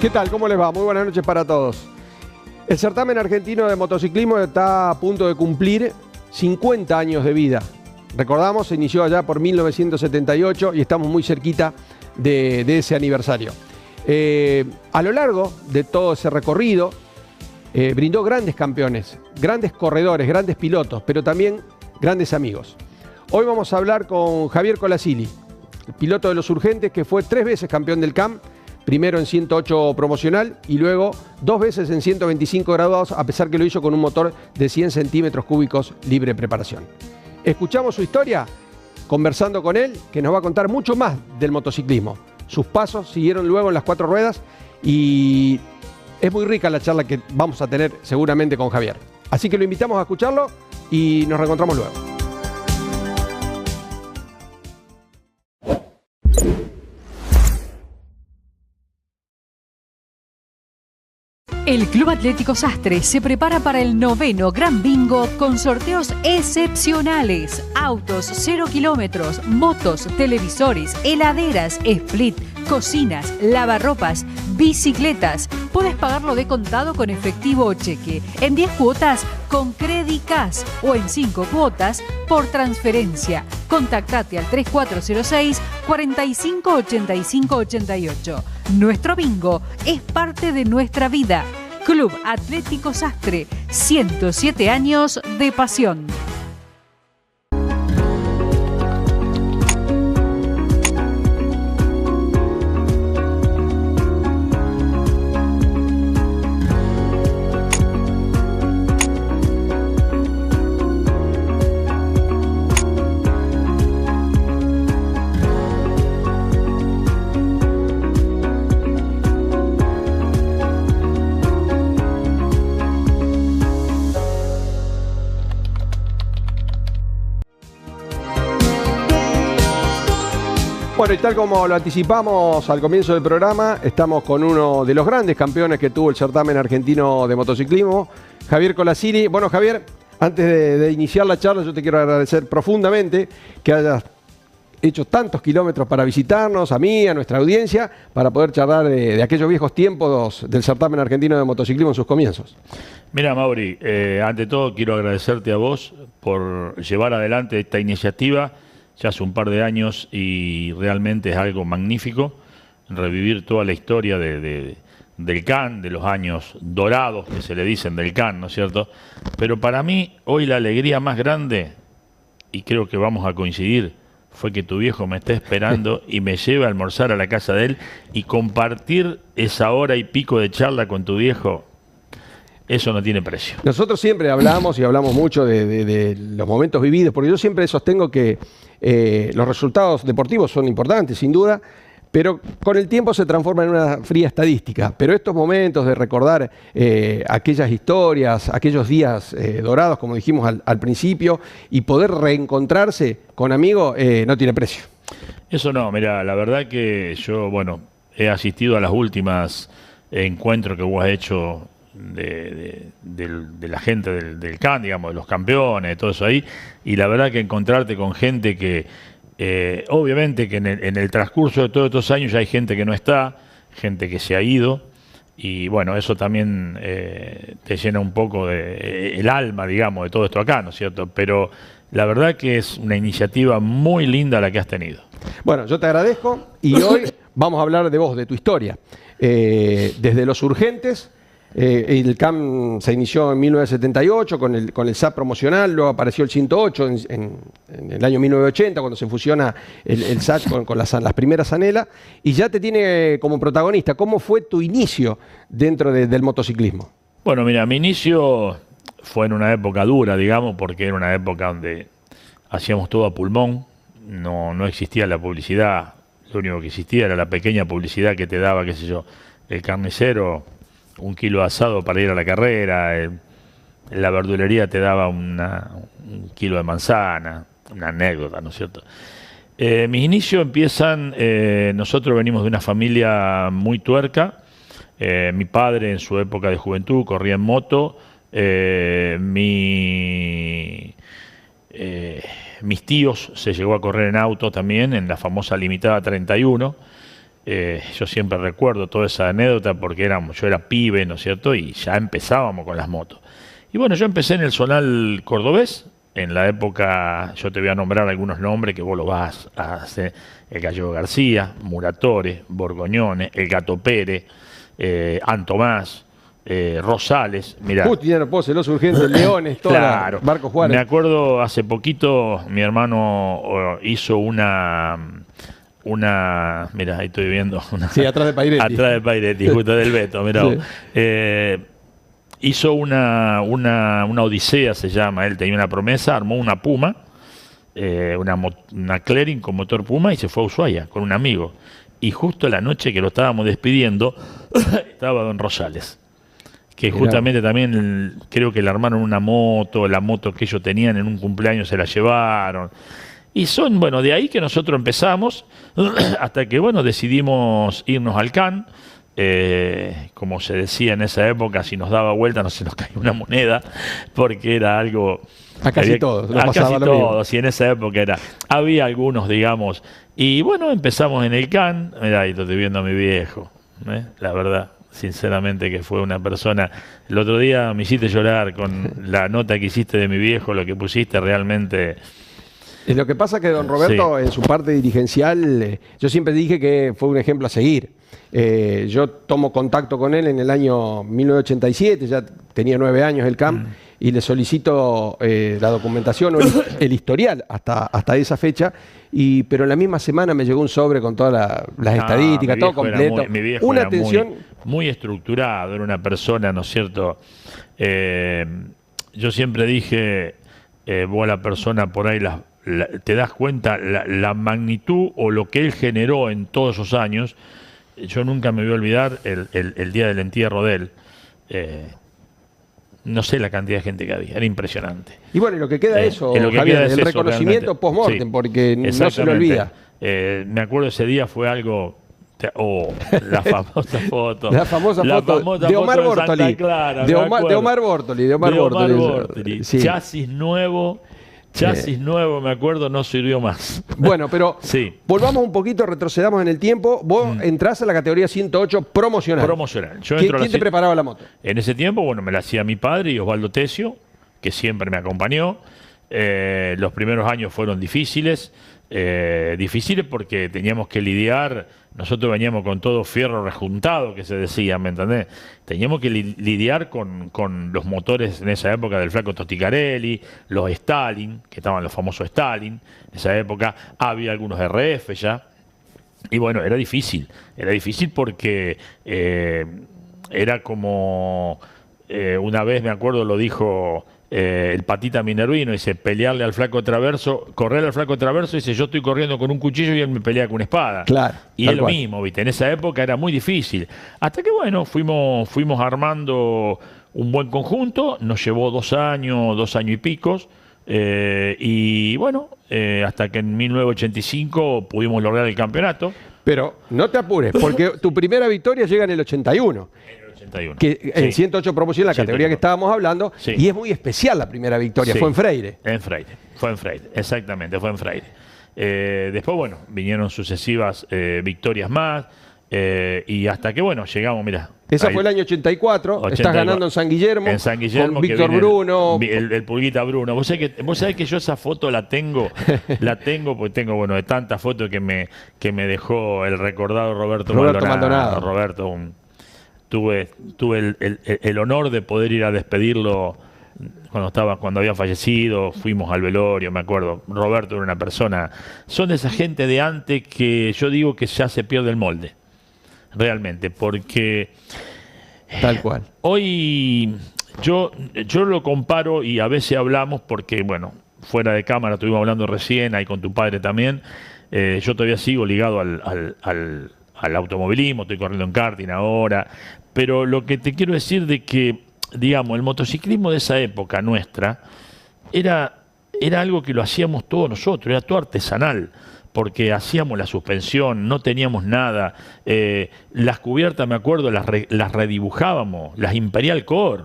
¿Qué tal? ¿Cómo les va? Muy buenas noches para todos. El certamen argentino de motociclismo está a punto de cumplir 50 años de vida. Recordamos, se inició allá por 1978 y estamos muy cerquita de ese aniversario. A lo largo de todo ese recorrido, brindó grandes campeones, grandes corredores, grandes pilotos, pero también grandes amigos. Hoy vamos a hablar con Javier Colasili, el piloto de los Urgentes, que fue 3 veces campeón del CAM, primero en 108 promocional y luego 2 veces en 125 graduados, a pesar que lo hizo con un motor de 100 centímetros cúbicos libre preparación. Escuchamos su historia conversando con él, que nos va a contar mucho más del motociclismo. Sus pasos siguieron luego en las 4 ruedas y es muy rica la charla que vamos a tener seguramente con Javier. Así que lo invitamos a escucharlo y nos reencontramos luego. El Club Atlético Sastre se prepara para el 9º Gran Bingo con sorteos excepcionales. Autos 0 kilómetros, motos, televisores, heladeras, split, cocinas, lavarropas, bicicletas. Puedes pagarlo de contado con efectivo o cheque, en 10 cuotas con Credicas o en 5 cuotas por transferencia. Contactate al 3406 45 85 88. Nuestro bingo es parte de nuestra vida. Club Atlético Sastre, 107 años de pasión. Bueno, y tal como lo anticipamos al comienzo del programa, estamos con uno de los grandes campeones que tuvo el certamen argentino de motociclismo, Javier Colasili. Bueno, Javier, antes de iniciar la charla, yo te quiero agradecer profundamente que hayas hecho tantos kilómetros para visitarnos, a mí, a nuestra audiencia, para poder charlar de aquellos viejos tiempos del certamen argentino de motociclismo en sus comienzos. Mira, Mauri, ante todo quiero agradecerte a vos por llevar adelante esta iniciativa ya hace un par de años y realmente es algo magnífico revivir toda la historia del CAN, de los años dorados que se le dicen del CAN, ¿no es cierto? Pero para mí hoy la alegría más grande, y creo que vamos a coincidir, fue que tu viejo me esté esperando y me lleve a almorzar a la casa de él y compartir esa hora y pico de charla con tu viejo. Eso no tiene precio. Nosotros siempre hablamos y hablamos mucho de los momentos vividos, porque yo siempre sostengo que los resultados deportivos son importantes, sin duda, pero con el tiempo se transforma en una fría estadística. Pero estos momentos de recordar aquellas historias, aquellos días dorados, como dijimos al principio, y poder reencontrarse con amigos, no tiene precio. Eso no, mira, la verdad que yo, bueno, he asistido a las últimas encuentros que vos has hecho de la gente del CAN, digamos, de los campeones, de todo eso ahí, y la verdad que encontrarte con gente que obviamente que en el transcurso de todos estos años ya hay gente que no está, gente que se ha ido, y bueno, eso también te llena un poco el alma, digamos, de todo esto acá, ¿no es cierto? Pero la verdad que es una iniciativa muy linda la que has tenido. Bueno, yo te agradezco y hoy vamos a hablar de vos, de tu historia. Desde los Urgentes. El CAM se inició en 1978 con el SAP promocional, luego apareció el 108 en el año 1980 cuando se fusiona el SAP con las primeras Zanella, y ya te tiene como protagonista. ¿Cómo fue tu inicio dentro del motociclismo? Bueno, mira, mi inicio fue en una época dura, digamos, porque era una época donde hacíamos todo a pulmón, no existía la publicidad, lo único que existía era la pequeña publicidad que te daba, qué sé yo, el carnicero, 1 kilo de asado para ir a la carrera, la verdulería te daba 1 kilo de manzana, una anécdota, ¿no es cierto? Mis inicios empiezan, nosotros venimos de una familia muy tuerca, mi padre en su época de juventud corría en moto, mis tíos se llegó a correr en auto también, en la famosa limitada 31, Yo siempre recuerdo toda esa anécdota porque yo era pibe, ¿no es cierto? Y ya empezábamos con las motos. Y bueno, yo empecé en el zonal cordobés. En la época, yo te voy a nombrar algunos nombres que vos lo vas a hacer: el Gallego García, Muratore, Borgoñone, el Gato Pérez, Antomás, Rosales. Mirá. Ya no puedo ser los urgentes, Leones, toda Claro. Marco Juárez. Me acuerdo hace poquito, mi hermano hizo una, mira, ahí estoy viendo. Sí, atrás de Pairetti. Atrás de Pairetti, justo del Beto, mirá. Sí. Hizo una odisea, se llama. Él tenía una promesa, armó una Puma, una Clearing con motor Puma, y se fue a Ushuaia con un amigo. Y justo la noche que lo estábamos despidiendo, estaba don Rosales, que justamente también creo que le armaron una moto, la moto que ellos tenían en un cumpleaños se la llevaron. Y son, bueno, de ahí que nosotros empezamos, hasta que, bueno, decidimos irnos al CAN. Como se decía en esa época, si nos daba vuelta no se nos caía una moneda, porque era algo... A casi todos, a casi todos, y en esa época había algunos, digamos. Y bueno, empezamos en el CAN. Mirá, ahí estoy viendo a mi viejo, la verdad, sinceramente, que fue una persona... El otro día me hiciste llorar con la nota que hiciste de mi viejo, lo que pusiste realmente... Lo que pasa que don Roberto, en su parte dirigencial, yo siempre dije que fue un ejemplo a seguir. Yo tomo contacto con él en el año 1987, ya tenía 9 años el CAM, y le solicito la documentación o el historial hasta esa fecha, pero en la misma semana me llegó un sobre con todas las estadísticas, todo completo. Mi viejo una era atención muy estructurado, era una persona, ¿no es cierto? Yo siempre dije, vos a la persona por ahí te das cuenta la magnitud o lo que él generó en todos esos años. Yo nunca me voy a olvidar el día del entierro de él. No sé la cantidad de gente que había, era impresionante. Y bueno, lo que queda eso, lo que Javier, queda es el eso, reconocimiento post-mortem, sí, porque no se lo olvida. Me acuerdo ese día fue algo... la famosa foto. La famosa foto de Omar Bortoli. De Omar Bortoli. Sí. Chasis nuevo, me acuerdo, no sirvió más. Bueno, pero volvamos un poquito, retrocedamos en el tiempo. Vos entrás a la categoría 108 promocional. ¿Quién te preparaba la moto? En ese tiempo, bueno, me la hacía mi padre y Osvaldo Tesio, que siempre me acompañó. Los primeros años fueron difíciles porque teníamos que lidiar, nosotros veníamos con todo fierro rejuntado, que se decía, ¿me entendés? Teníamos que lidiar con los motores en esa época del flaco Tosticarelli, los Stalin, que estaban los famosos Stalin, en esa época había algunos RF ya, y bueno, era difícil porque era como, una vez me acuerdo lo dijo... el Patita Minervino, dice, pelearle al flaco Traverso, correr al flaco Traverso, dice, yo estoy corriendo con un cuchillo y él me pelea con una espada. Claro. Y es lo mismo, ¿viste? En esa época era muy difícil. Hasta que, bueno, fuimos armando un buen conjunto, nos llevó 2 años y picos, y bueno, hasta que en 1985 pudimos lograr el campeonato. Pero no te apures, porque tu primera victoria llega en el 81. Que en 108 promoción, la categoría que estábamos hablando, y es muy especial la primera victoria, fue en Freire. Fue en Freire, exactamente, fue en Freire. Después, bueno, vinieron sucesivas victorias más, y hasta que, bueno, llegamos, mirá. Esa fue el año 84, estás ganando en San Guillermo, con Víctor Bruno. El Pulguita Bruno. Vos sabés que yo esa foto la tengo, porque tengo, bueno, de tantas fotos que me dejó el recordado Roberto Maldonado. Roberto, tuve el honor de poder ir a despedirlo cuando había fallecido, fuimos al velorio, me acuerdo. Roberto era una persona, son de esa gente de antes que yo digo que ya se pierde el molde, realmente, porque tal cual. Hoy yo lo comparo y a veces hablamos porque, bueno, fuera de cámara estuvimos hablando recién, ahí con tu padre también, yo todavía sigo ligado al automovilismo, estoy corriendo en karting ahora, pero lo que te quiero decir de que, digamos, el motociclismo de esa época nuestra era algo que lo hacíamos todos nosotros, era todo artesanal, porque hacíamos la suspensión, no teníamos nada. Las cubiertas, me acuerdo, las redibujábamos, las Imperial Core.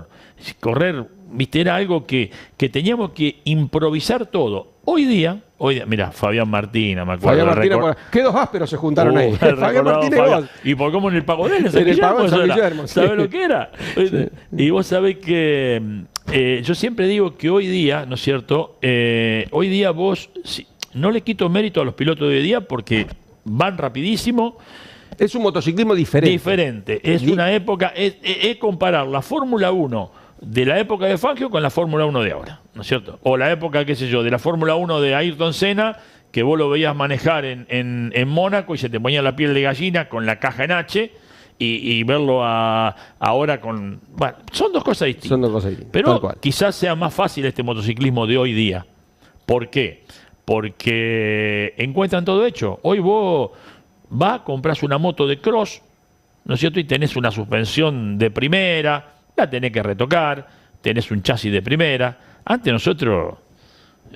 Correr, viste, era algo que teníamos que improvisar todo. Hoy día, mira, Fabián Martina, me acuerdo. Fabián Martina, ¿qué dos ásperos se juntaron ahí? Fabián Martina y por cómo en el Pagodel, en San Guillermo, ¿sabés lo que era? Sí. Y vos sabés que yo siempre digo que hoy día, ¿no es cierto? Hoy día vos, no le quito mérito a los pilotos de hoy día porque van rapidísimo. Es un motociclismo diferente. Diferente. Es una época, es comparar la Fórmula 1 de la época de Fangio con la Fórmula 1 de ahora, ¿no es cierto? O la época, qué sé yo, de la Fórmula 1 de Ayrton Senna, que vos lo veías manejar en Mónaco y se te ponía la piel de gallina con la caja en H y verlo ahora con... Bueno, son dos cosas distintas. Son dos cosas distintas. Pero quizás sea más fácil este motociclismo de hoy día. ¿Por qué? Porque encuentran todo hecho. Hoy vos vas, compras una moto de cross, ¿no es cierto? Y tenés una suspensión de primera, la tenés que retocar, tenés un chasis de primera. Antes nosotros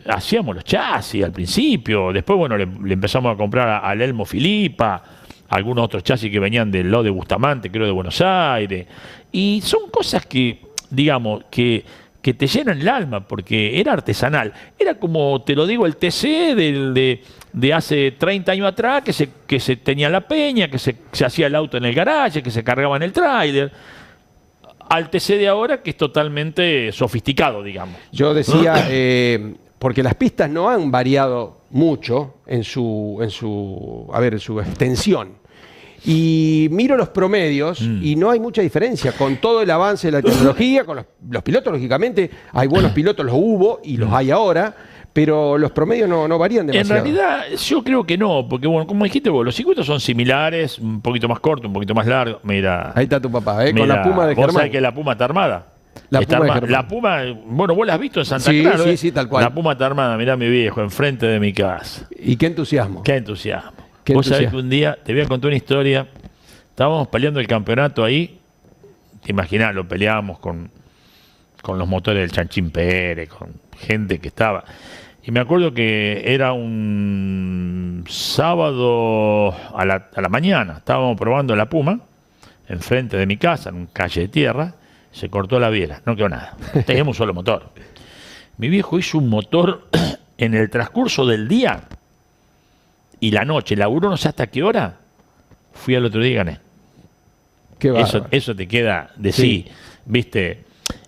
hacíamos los chasis al principio, después bueno, le empezamos a comprar al Elmo Filipa, algunos otros chasis que venían del lado de Bustamante, creo de Buenos Aires, y son cosas que, digamos, que te llenan el alma, porque era artesanal. Era como, te lo digo, el TC de hace 30 años atrás, que se tenía la peña, que se hacía el auto en el garaje, que se cargaba en el tráiler, al TC de ahora, que es totalmente sofisticado, digamos. Yo decía, porque las pistas no han variado mucho en su extensión. Y miro los promedios y no hay mucha diferencia. Con todo el avance de la tecnología, con los pilotos, lógicamente, hay buenos pilotos, los hubo y los hay ahora, pero los promedios no varían demasiado. En realidad, yo creo que no, porque bueno, como dijiste vos, los circuitos son similares, un poquito más corto, un poquito más largo. Mira, ahí está tu papá, mira, con la Puma de Germán. Vos sabés que la Puma está armada. La Puma, bueno, vos la has visto en Santa Clara. Sí, tal cual. La Puma está armada, mirá mi viejo, enfrente de mi casa. Y qué entusiasmo. Qué entusiasmo. Vos sabés que un día, te voy a contar una historia, estábamos peleando el campeonato ahí, te imaginás, lo peleábamos con los motores del Chanchín Pérez, con gente que estaba. Y me acuerdo que era un sábado a la mañana, estábamos probando la Puma, enfrente de mi casa, en una calle de tierra, se cortó la biela, no quedó nada. Teníamos un solo motor. Mi viejo hizo un motor en el transcurso del día y la noche, laburó no sé hasta qué hora, fui al otro día y gané. Qué bárbaro. Eso te queda de sí, ¿viste?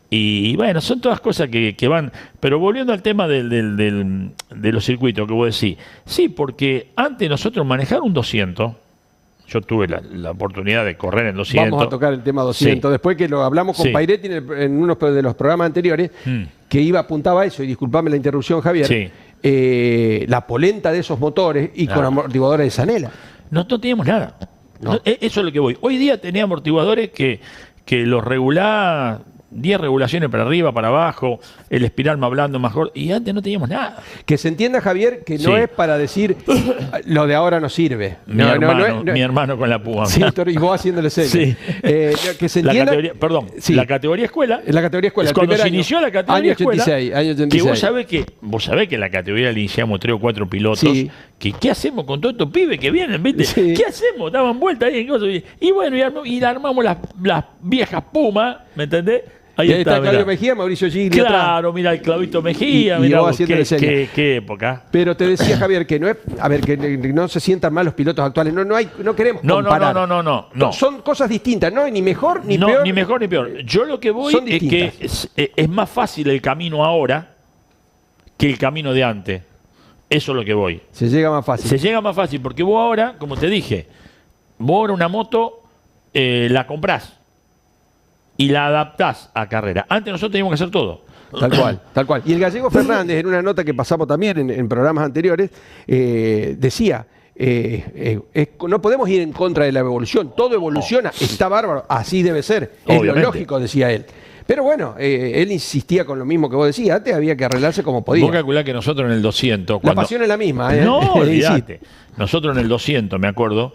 Y bueno, son todas cosas que van... Pero volviendo al tema de los circuitos que vos decís, sí, porque antes nosotros manejar un 200, yo tuve la oportunidad de correr en 200. Vamos a tocar el tema 200, sí. Después que lo hablamos con Pairetti en uno de los programas anteriores, que apuntaba a eso, y disculpame la interrupción, Javier, la polenta de esos motores y con amortiguadores de Zanela. No teníamos nada. No. Eso es lo que voy. Hoy día tenía amortiguadores que los regulás 10 regulaciones para arriba, para abajo, el espiral más blando, más gordo, y antes no teníamos nada. Que se entienda, Javier, que no es para decir lo de ahora no sirve. Mi hermano con la Puma. Sí, y vos haciéndole señas. Sí. Que se entienda... La categoría escuela. La categoría escuela. Es cuando se inició la categoría escuela. Año 86. Que vos sabés que en la categoría le iniciamos 3 o 4 pilotos. Sí. ¿Qué hacemos con todos estos pibes que vienen? ¿Viste? Sí. ¿Qué hacemos? Daban vueltas ahí en cosas. Y bueno, y armamos las viejas Pumas, ¿me entendés? Ahí está Claudio Mejía, Mauricio Gigli. Claro, mira el Clavito Mejía, mira qué época. Pero te decía, Javier, que no es, que no se sientan mal los pilotos actuales. No queremos comparar. No. Son cosas distintas, no ni mejor ni peor. Ni mejor ni peor. Yo lo que voy es que es más fácil el camino ahora que el camino de antes. Eso es lo que voy. Se llega más fácil. Se llega más fácil porque vos ahora, como te dije, vos ahora una moto la comprás y la adaptás a carrera. Antes nosotros teníamos que hacer todo. Tal cual. Y el gallego Fernández, en una nota que pasamos también en programas anteriores, decía, no podemos ir en contra de la evolución. Todo evoluciona, está bárbaro, así debe ser. Es lo lógico, decía él. Pero bueno, él insistía con lo mismo que vos decías. Antes había que arreglarse como podía. Vos calculás que nosotros en el 200... La pasión es la misma. No, olvidate. Nosotros en el 200, me acuerdo,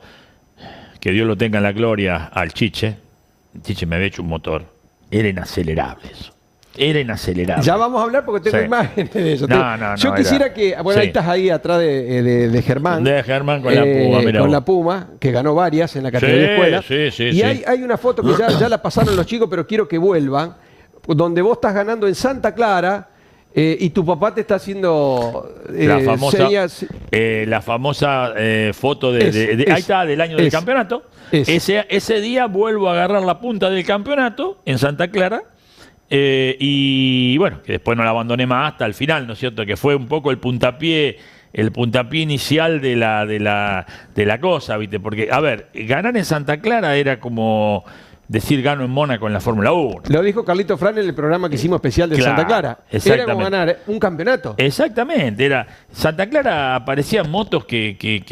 que Dios lo tenga en la gloria al Chiche. Chiche me había hecho un motor. Era inacelerable eso. Era inacelerable. Ya vamos a hablar porque tengo Sí. imágenes de eso. No, Yo quisiera era- que... Bueno, ahí Sí. estás ahí atrás de Germán. De Germán con la Puma, mirá con vos. la Puma, que ganó varias en la categoría Sí, escuela. sí, y sí. hay una foto que ya la pasaron los chicos, pero quiero que vuelvan, donde vos estás ganando en Santa Clara y tu papá te está haciendo señas. La famosa foto ahí está, del año del Es. campeonato. Es. Ese día vuelvo a agarrar la punta del campeonato en Santa Clara. Y bueno, que después no la abandoné más hasta el final, ¿no es cierto? Que fue un poco el puntapié inicial de la cosa, ¿viste? Porque, a ver, ganar en Santa Clara era como decir gano en Mónaco en la Fórmula 1. Lo dijo Carlito Fran en el programa que hicimos especial de Claro, Santa Clara. Era como exactamente. ganar un campeonato. Exactamente, era Santa Clara aparecían motos que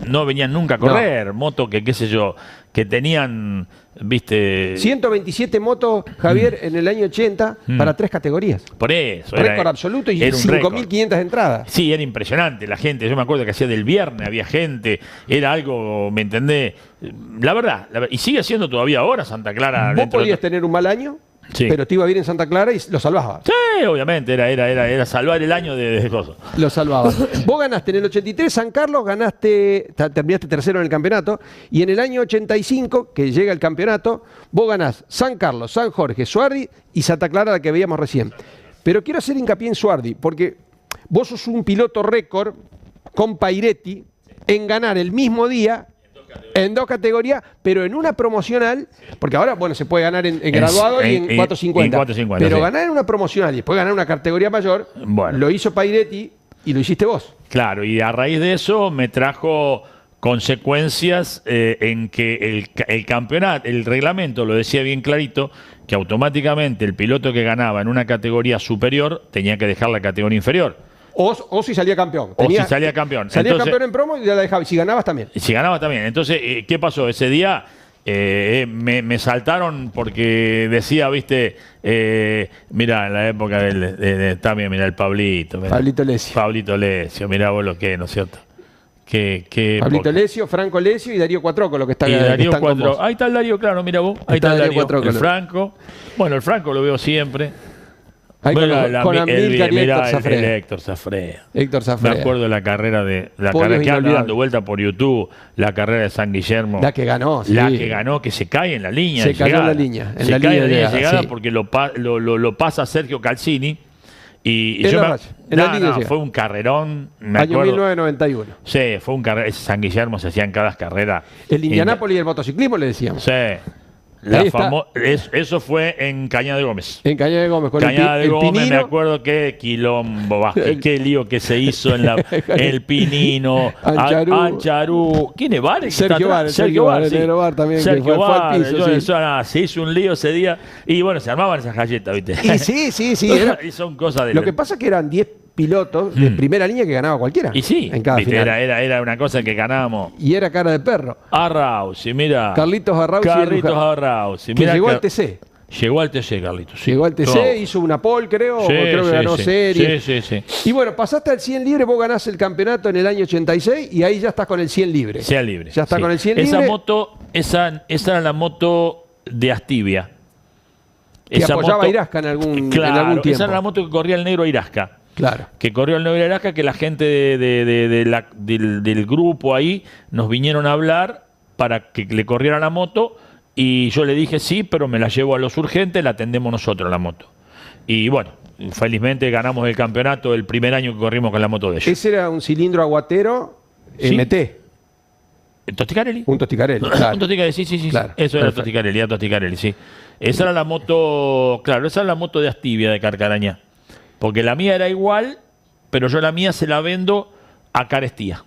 no venían nunca a correr, motos que qué sé yo, que tenían, viste, 127 motos, Javier, en el año 80 para 3 categorías. por eso. Récord absoluto y era un récord. 5.500 entradas. Sí, era impresionante la gente. Yo me acuerdo que hacía del viernes, había gente, era algo, ¿me entendés? La verdad, y sigue siendo todavía ahora Santa Clara. Vos dentro de podías todo. tener un mal año, Sí. pero te iba bien en Santa Clara y lo salvabas. Sí, obviamente, era salvar el año de cosas. Lo salvabas. Vos ganaste en el 83 San Carlos, terminaste tercero en el campeonato, y en el año 85, que llega el campeonato, vos ganás San Carlos, San Jorge, Suardi y Santa Clara, la que veíamos recién. Pero quiero hacer hincapié en Suardi, porque vos sos un piloto récord con Pairetti en ganar el mismo día en 2 categorías, pero en una promocional, porque ahora, bueno, se puede ganar en graduado y en 450. en 450, pero sí. ganar en una promocional y después ganar una categoría mayor, Bueno. lo hizo Pairetti y lo hiciste vos. Claro, y a raíz de eso me trajo consecuencias en que el campeonato, el reglamento lo decía bien clarito, que automáticamente el piloto que ganaba en una categoría superior tenía que dejar la categoría inferior. O si salía campeón. O si salía campeón. Salía Entonces, campeón en promo y ya la dejaba. Y si ganabas también. si ganaba también. Entonces, ¿qué pasó? Ese día me saltaron porque decía, viste, mira, en la época también, mira el Pablito. Mirá, Pablito Lesio. Pablito Lesio, mira vos lo que es, ¿no es cierto? Que Pablito Lesio, Franco Lesio y Darío Cuatroco, lo que está y que Darío están con Cuatro. vos. Ahí está el Darío, claro, mira vos. Ahí Está está el Darío Darío. Cuatro, El claro. Franco. Bueno, el Franco lo veo siempre. Ahí Bueno, con Amílcar y mirá, Héctor Zafrea. el Héctor Zafrea. Héctor Zafrea. Me acuerdo de la carrera Podios que anda inolvidables. dando vuelta por YouTube, la carrera de San Guillermo. La que ganó, sí. La que ganó, que se cae en la línea. Se de cayó en llegada. la línea, en Se la cae línea en de la línea de llegada, llegada sí. porque lo pasa Sergio Calcini. Y En yo la me, raya, en la línea de llegada. fue un carrerón. Me Año acuerdo. 1991. Sí, fue un carrera. San Guillermo se hacían cada carrera. El Indianápolis y el motociclismo le decíamos. Sí. Ahí está. Eso fue en Cañada de Gómez. En Cañada de Gómez. Con Cañada de el Gómez, me Pinino. acuerdo qué quilombo, qué lío que se hizo en el Pinino, Ancharú. ¿Quién es Vares? Sergio Vares, Sergio Vares, sí. Negro Bar también, que Sergio fue al Vares, piso, sí. se hizo un lío ese día. Y bueno, se armaban esas galletas, ¿viste? Y sí. Y son cosas de Lo que pasa es que eran 10 pilotos de primera línea que ganaba cualquiera. Y sí, en cada ¿viste? final. Era una cosa que ganábamos. Y era cara de perro. Arrauzi, mira. Carlitos Arrauzi. Carlitos Arrauzi. Que Mirá llegó que- al TC. Llegó al TC, Carlitos. Sí. Llegó al TC, Todo. hizo una pole, creo. Sí, Creo que sí, ganó sí. serie. Sí. Y bueno, pasaste al 100 libre, vos ganás el campeonato en el año 86 y ahí ya estás con el 100 libre. Sea libre. Ya está sí. con el 100 esa libre. moto, esa era la moto de Astivia. Que apoyaba a Irasca en algún tiempo. Esa era la moto que corría el negro Irasca. Claro. Que corrió el negro Irasca, que la gente del grupo ahí nos vinieron a hablar para que le corriera la moto. Y yo le dije sí, pero me la llevo a los urgentes, la atendemos nosotros la moto. Y bueno, felizmente ganamos el campeonato el primer año que corrimos con la moto de ellos. Ese era un cilindro aguatero Sí. MT. ¿Tosticarelli? Un Tosticarelli. Claro. Un Tosticarelli, sí. Claro, Eso era perfecto. Tosticarelli, sí. Esa era la moto, claro, esa era la moto de Astivia de Carcaraña. Porque la mía era igual, pero yo la mía se la vendo a Carestía.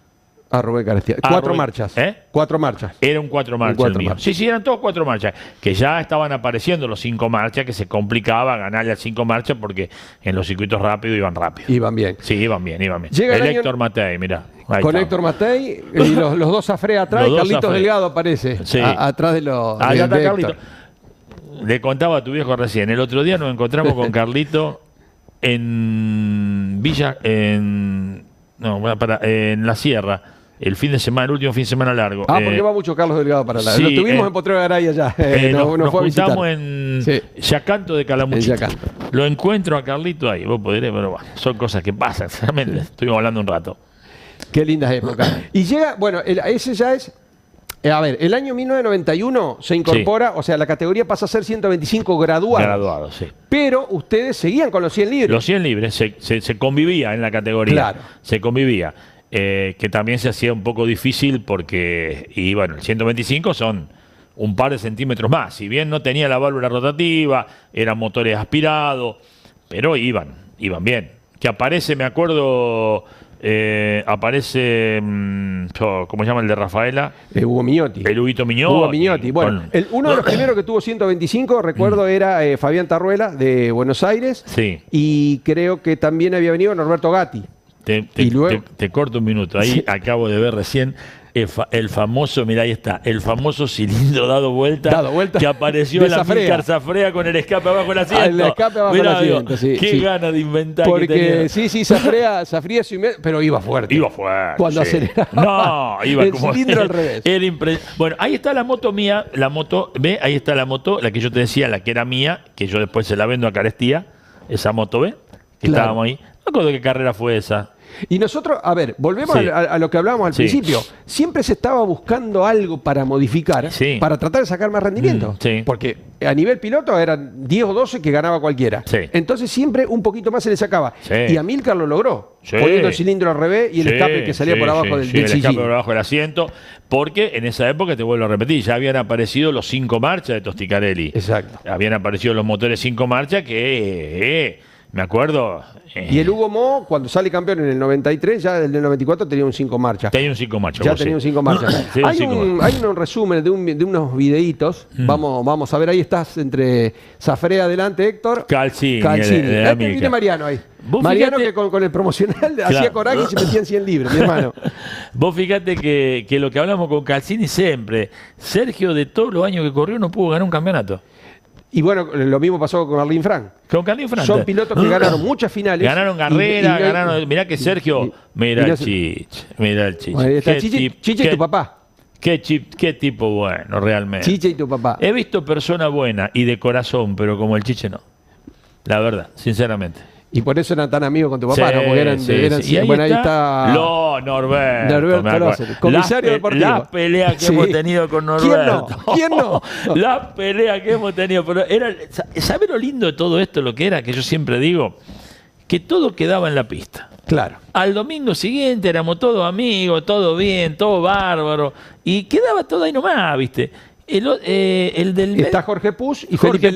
A Rubén Carestía. A 4 Rubén. marchas. ¿Eh? 4 marchas. Era un 4 marchas cuatro el mío. marchas. Sí, eran todos 4 marchas. Que ya estaban apareciendo los 5 marchas, que se complicaba ganarle a 5 marchas porque en los circuitos rápidos iban rápido. Iban bien. Sí, iban bien. Llega el año- Héctor Matei, mirá. Ahí Con está. Héctor Matei y los dos Zafrea atrás Los y dos Carlitos Zafrea. Delgado aparece Sí. atrás de los Allá está de Carlito. Héctor. Le contaba a tu viejo recién. El otro día nos encontramos con Carlito en Villa, en la Sierra, el fin de semana, el último fin de semana largo. Porque va mucho Carlos Delgado para la. Sí, lo tuvimos en Potrero Garay allá. Nos fue a visitar. juntamos en Yacanto de Calamuchita. En Yacanto. Lo encuentro a Carlito ahí, vos podés, pero bueno, son cosas que pasan, realmente. Estuvimos hablando un rato. Qué lindas épocas. Y llega, bueno, ese ya es. A ver, el año 1991 se incorpora, o sea, la categoría pasa a ser 125 graduados. Graduados, sí. Pero ustedes seguían con los 100 libres. Los 100 libres se convivía en la categoría. Claro. Se convivía. Que también se hacía un poco difícil porque, y bueno, el 125 son un par de centímetros más. Si bien no tenía la válvula rotativa, eran motores aspirados, pero iban bien. Que aparece, me acuerdo, aparece, ¿cómo se llama el de Rafaela? Hugo Mignotti. El Huguito Mignotti. Hugo Mignotti. Bueno, uno de los primeros que tuvo 125, recuerdo, era Fabián Tarruela, de Buenos Aires. Sí. Y creo que también había venido Norberto Gatti. Te corto un minuto. Ahí acabo de ver recién el famoso, mirá, ahí está, el famoso cilindro dado vuelta que apareció en la Amílcar Zafrea con el escape abajo del asiento. El escape abajo del asiento, sí. Qué gana de inventar. Porque Zafrea pero iba fuerte. Iba fuerte. Cuando aceleraba. No, iba el como cilindro al revés. Bueno, ahí está la moto mía, ¿ve? Ahí está la moto, la que yo te decía, la que era mía, que yo después se la vendo a Carestía, esa moto, ¿ve? Que estábamos ahí. No recuerdo qué carrera fue esa. Y nosotros, a ver, volvemos a lo que hablábamos al principio. Siempre se estaba buscando algo para modificar, para tratar de sacar más rendimiento. Porque a nivel piloto eran 10 o 12 que ganaba cualquiera. Entonces siempre un poquito más se le sacaba. Y Amílcar lo logró, poniendo el cilindro al revés y el escape que salía por abajo del el sillín. escape por abajo del asiento. Porque en esa época, te vuelvo a repetir, ya habían aparecido los 5 marchas de Tosticarelli. Exacto. Habían aparecido los motores 5 marchas que... me acuerdo. Y el Hugo Mo, cuando sale campeón en el 93, ya el del 94 tenía un 5 marchas. Tenía un 5 marchas. Ya tenía un 5 marchas. Hay un resumen de unos videitos. Vamos a ver, ahí estás entre Zafrea adelante, Héctor. Calcini. Viene Mariano ahí. Mariano que con el promocional hacía coraje y se metía en 100 libres, mi hermano. Vos fíjate que lo que hablamos con Calcini siempre, Sergio de todos los años que corrió no pudo ganar un campeonato. Y bueno, lo mismo pasó con Carlín Frank. Son pilotos que ganaron muchas finales. Ganaron carreras, ganaron. Mirá que Sergio. Mirá el Chiche. Mirá el Chiche. Bueno, está Chiche y tu papá. Qué tipo bueno, realmente. Chiche y tu papá. He visto personas buenas y de corazón, pero como el Chiche no. La verdad, sinceramente. Y por eso eran tan amigos con tu papá, ¿no? Porque eran y ahí, bueno, ahí está. Norberto, comisario deportivo. La pelea que hemos tenido con Norberto. ¿Quién no? La pelea que hemos tenido. Pero ¿sabes lo lindo de todo esto? Lo que era, que yo siempre digo, que todo quedaba en la pista. Claro. Al domingo siguiente éramos todos amigos, todo bien, todo bárbaro. Y quedaba todo ahí nomás, ¿viste? Está Jorge Puig y Felipe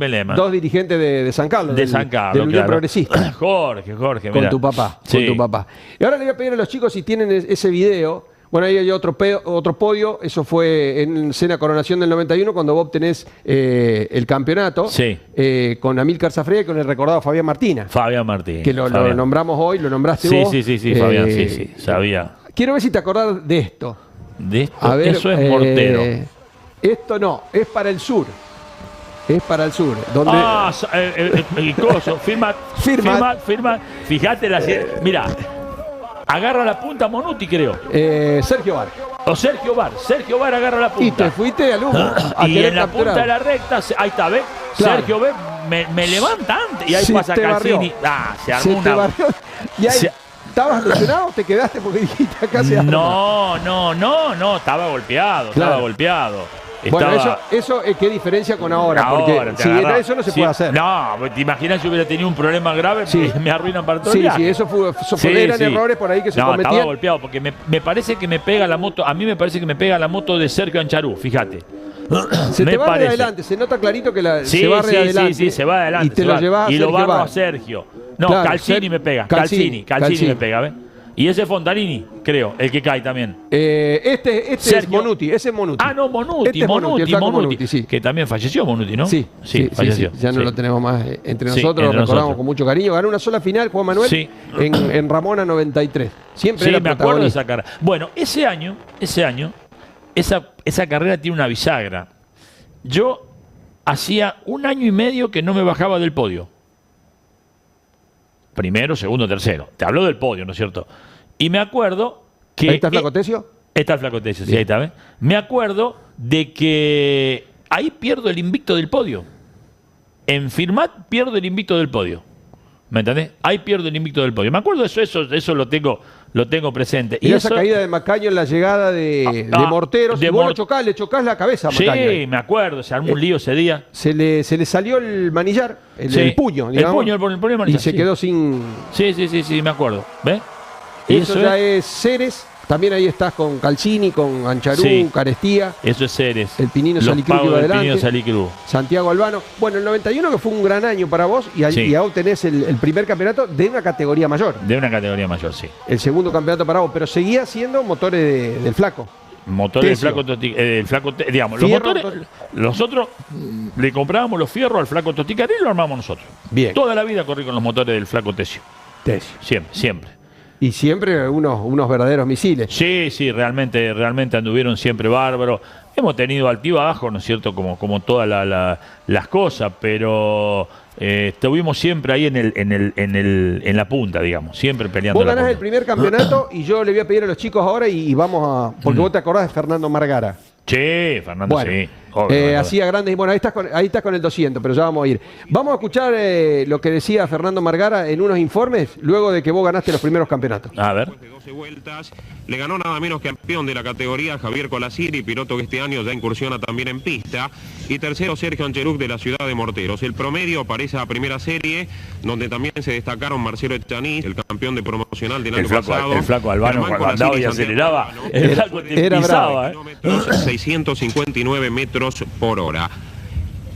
Lehmann. Dos dirigentes de San Carlos. De San Carlos, Unión Progresista. Jorge, con mirá. Tu papá. Con tu papá. Y ahora le voy a pedir a los chicos si tienen ese video. Bueno, ahí hay otro podio. Eso fue en Cena Coronación del 91, cuando vos obtenés el campeonato. Con Amílcar Zafrea y con el recordado Fabián Martina. Que lo nombramos hoy, lo nombraste vos. Sí, Fabián, sí, sabía. Quiero ver si te acordás de esto. De esto, a ver, eso es mortero. Esto no, es para el sur. Es para el sur. Donde el coso, firma. Fíjate mira, agarra la punta Monuti, creo. Sergio Bar. O Sergio Bar agarra la punta. Y te fuiste al humo. Y en la punta de la recta, ahí está, ¿ves? Claro. Sergio, ¿ves? Me levanta antes. Y ahí pasa Calcini. Se armó una. Y ahí. ¿Estabas lesionado o te quedaste porque dijiste acá se arma? No, estaba golpeado, Bueno, eso ¿qué diferencia con ahora? Porque si era eso no se puede hacer. No, te imaginas si hubiera tenido un problema grave, me arruinan para todo el viaje. Sí, eso eran errores por ahí que se cometían. Estaba golpeado, porque me parece que me pega la moto, a mí me parece que me pega la moto de Sergio Ancharú, fíjate. Se te va de adelante, se nota clarito que se va de adelante. Sí, se va de adelante. Y te lo llevas y lo barro a Sergio. No, claro, Calcini me pega. Calcini me pega, ¿ves? Y ese Fontanini, creo, el que cae también. Este es Monuti, ese es Monuti. Ah, no, Monuti, sí. Que también falleció Monuti, ¿no? Sí, falleció. Ya no lo tenemos más entre nosotros, lo recordamos con mucho cariño. Ganó una sola final, Juan Manuel, en Ramona 93. Siempre era me acuerdo de esa carrera. Bueno, ese año, esa carrera tiene una bisagra. Yo hacía 1 año y medio que no me bajaba del podio. Primero, segundo, tercero. Te hablo del podio, ¿no es cierto? Y me acuerdo ¿Ahí está el Flaco Tesio? Está el Flaco Tesio, sí, ahí está. ¿Ves? Me acuerdo de que ahí pierdo el invicto del podio. En Firmat pierdo el invicto del podio. ¿Me entendés? Ahí pierdo el invicto del podio. Me acuerdo de eso lo tengo presente. Y esa caída de Macaño en la llegada de Morteros. De vos le chocás la cabeza a Macaño. Sí, me acuerdo. Se armó un lío ese día. Se le salió el manillar, el puño, digamos. El puño manillar, y se quedó sin... Sí, me acuerdo. ¿Ves? Y eso ya es Ceres. También ahí estás con Calcini, con Ancharú, Carestía. Eso es Ceres. El Pinino Salicruz que iba adelante. Pinino Salicruz. Santiago Albano. Bueno, el 91 que fue un gran año para vos y ahora obtenés el primer campeonato de una categoría mayor. De una categoría mayor, sí. El segundo campeonato para vos, pero seguía siendo motores del Flaco. Motores del Flaco, digamos, los motores, nosotros le comprábamos los fierros al Flaco Tosticarelli y lo armamos nosotros. Bien. Toda la vida corrí con los motores del Flaco Tesio. Siempre. Y siempre unos verdaderos misiles. Sí, realmente anduvieron siempre bárbaros. Hemos tenido altibajos, ¿no es cierto? Como todas las cosas, pero estuvimos siempre ahí en la punta, digamos, siempre peleando. Vos ganás el primer campeonato y yo le voy a pedir a los chicos ahora y vamos a... Porque vos te acordás de Fernando Margara. Sí, Fernando, bueno, sí. Hacía grandes... Bueno, ahí estás con el 200, pero ya vamos a ir. Vamos a escuchar lo que decía Fernando Margara en unos informes luego de que vos ganaste los primeros campeonatos. A ver. Después de 12 vueltas, le ganó nada menos que campeón de la categoría Javier Colasiri, piloto que este año ya incursiona también en pista. Y tercero, Sergio Ancheruc de la ciudad de Morteros. El promedio para esa primera serie, donde también se destacaron Marcelo Echaniz, el campeón de promocional del año pasado. El Flaco Albano, cuando andaba y aceleraba, el Flaco era pisaba. 659 metros por hora.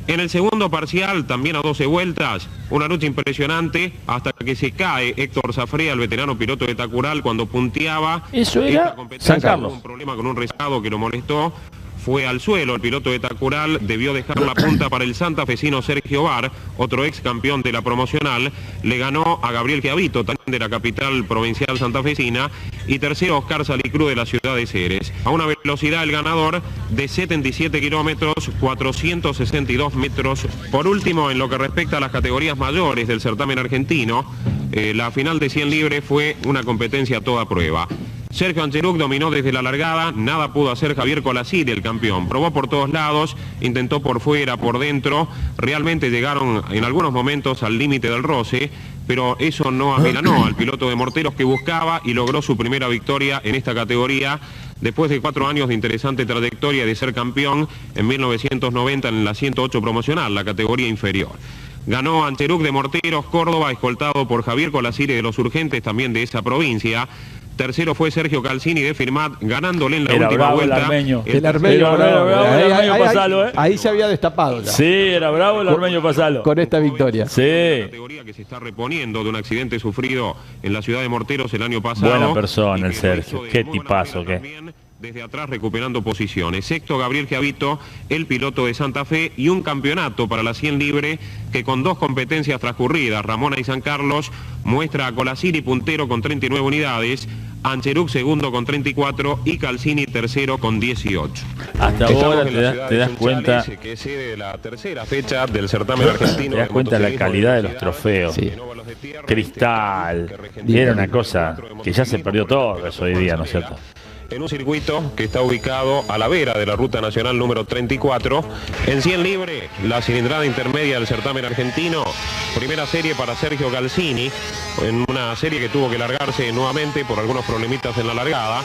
En el segundo parcial, también a 12 vueltas, una lucha impresionante hasta que se cae Héctor Zafrea, el veterano piloto de Tacural, cuando punteaba. Eso era San Carlos. Tuvo un problema con un rezado que lo molestó. Fue al suelo el piloto de Tacural, debió dejar la punta para el santafesino Sergio Bar, otro ex campeón de la promocional, le ganó a Gabriel Chiavito, también de la capital provincial santafesina, y tercero Oscar Salicruz de la ciudad de Ceres. A una velocidad el ganador de 77 kilómetros, 462 metros. Por último, en lo que respecta a las categorías mayores del certamen argentino, la final de 100 libres fue una competencia a toda prueba. Sergio Ancheruc dominó desde la largada, nada pudo hacer Javier Colasiri, el campeón. Probó por todos lados, intentó por fuera, por dentro, realmente llegaron en algunos momentos al límite del roce, pero eso no amilanó al piloto de Morteros que buscaba y logró su primera victoria en esta categoría después de 4 años de interesante trayectoria de ser campeón en 1990 en la 108 promocional, la categoría inferior. Ganó Ancheruc de Morteros, Córdoba, escoltado por Javier Colasiri de los Urgentes, también de esa provincia. Tercero fue Sergio Calcini de Firmat, ganándole en la última vuelta. El armeño. El armeño, Pasalo, ahí se había destapado ya. Sí, era bravo el armeño Pasalo. Con esta victoria. Sí. Categoría que se está reponiendo de un accidente sufrido en la ciudad de Morteros el año pasado. Buena persona el Sergio. Qué tipazo, qué. Desde atrás recuperando posiciones. Sexto, Gabriel Chiavito, el piloto de Santa Fe, y un campeonato para la 100 libre que con 2 competencias transcurridas, Ramona y San Carlos, muestra a Colasiri puntero con 39 unidades, Ancheruc segundo con 34 y Calcini tercero con 18. Hasta ahora te das cuenta que es de la tercera fecha del certamen argentino. Te das cuenta de la calidad de los trofeos. Sí. Cristal. Era una cosa que ya se perdió todo eso hoy día, ¿no es cierto? En un circuito que está ubicado a la vera de la Ruta Nacional número 34. En 100 libre, la cilindrada intermedia del certamen argentino. Primera serie para Sergio Calcini, en una serie que tuvo que largarse nuevamente por algunos problemitas en la largada.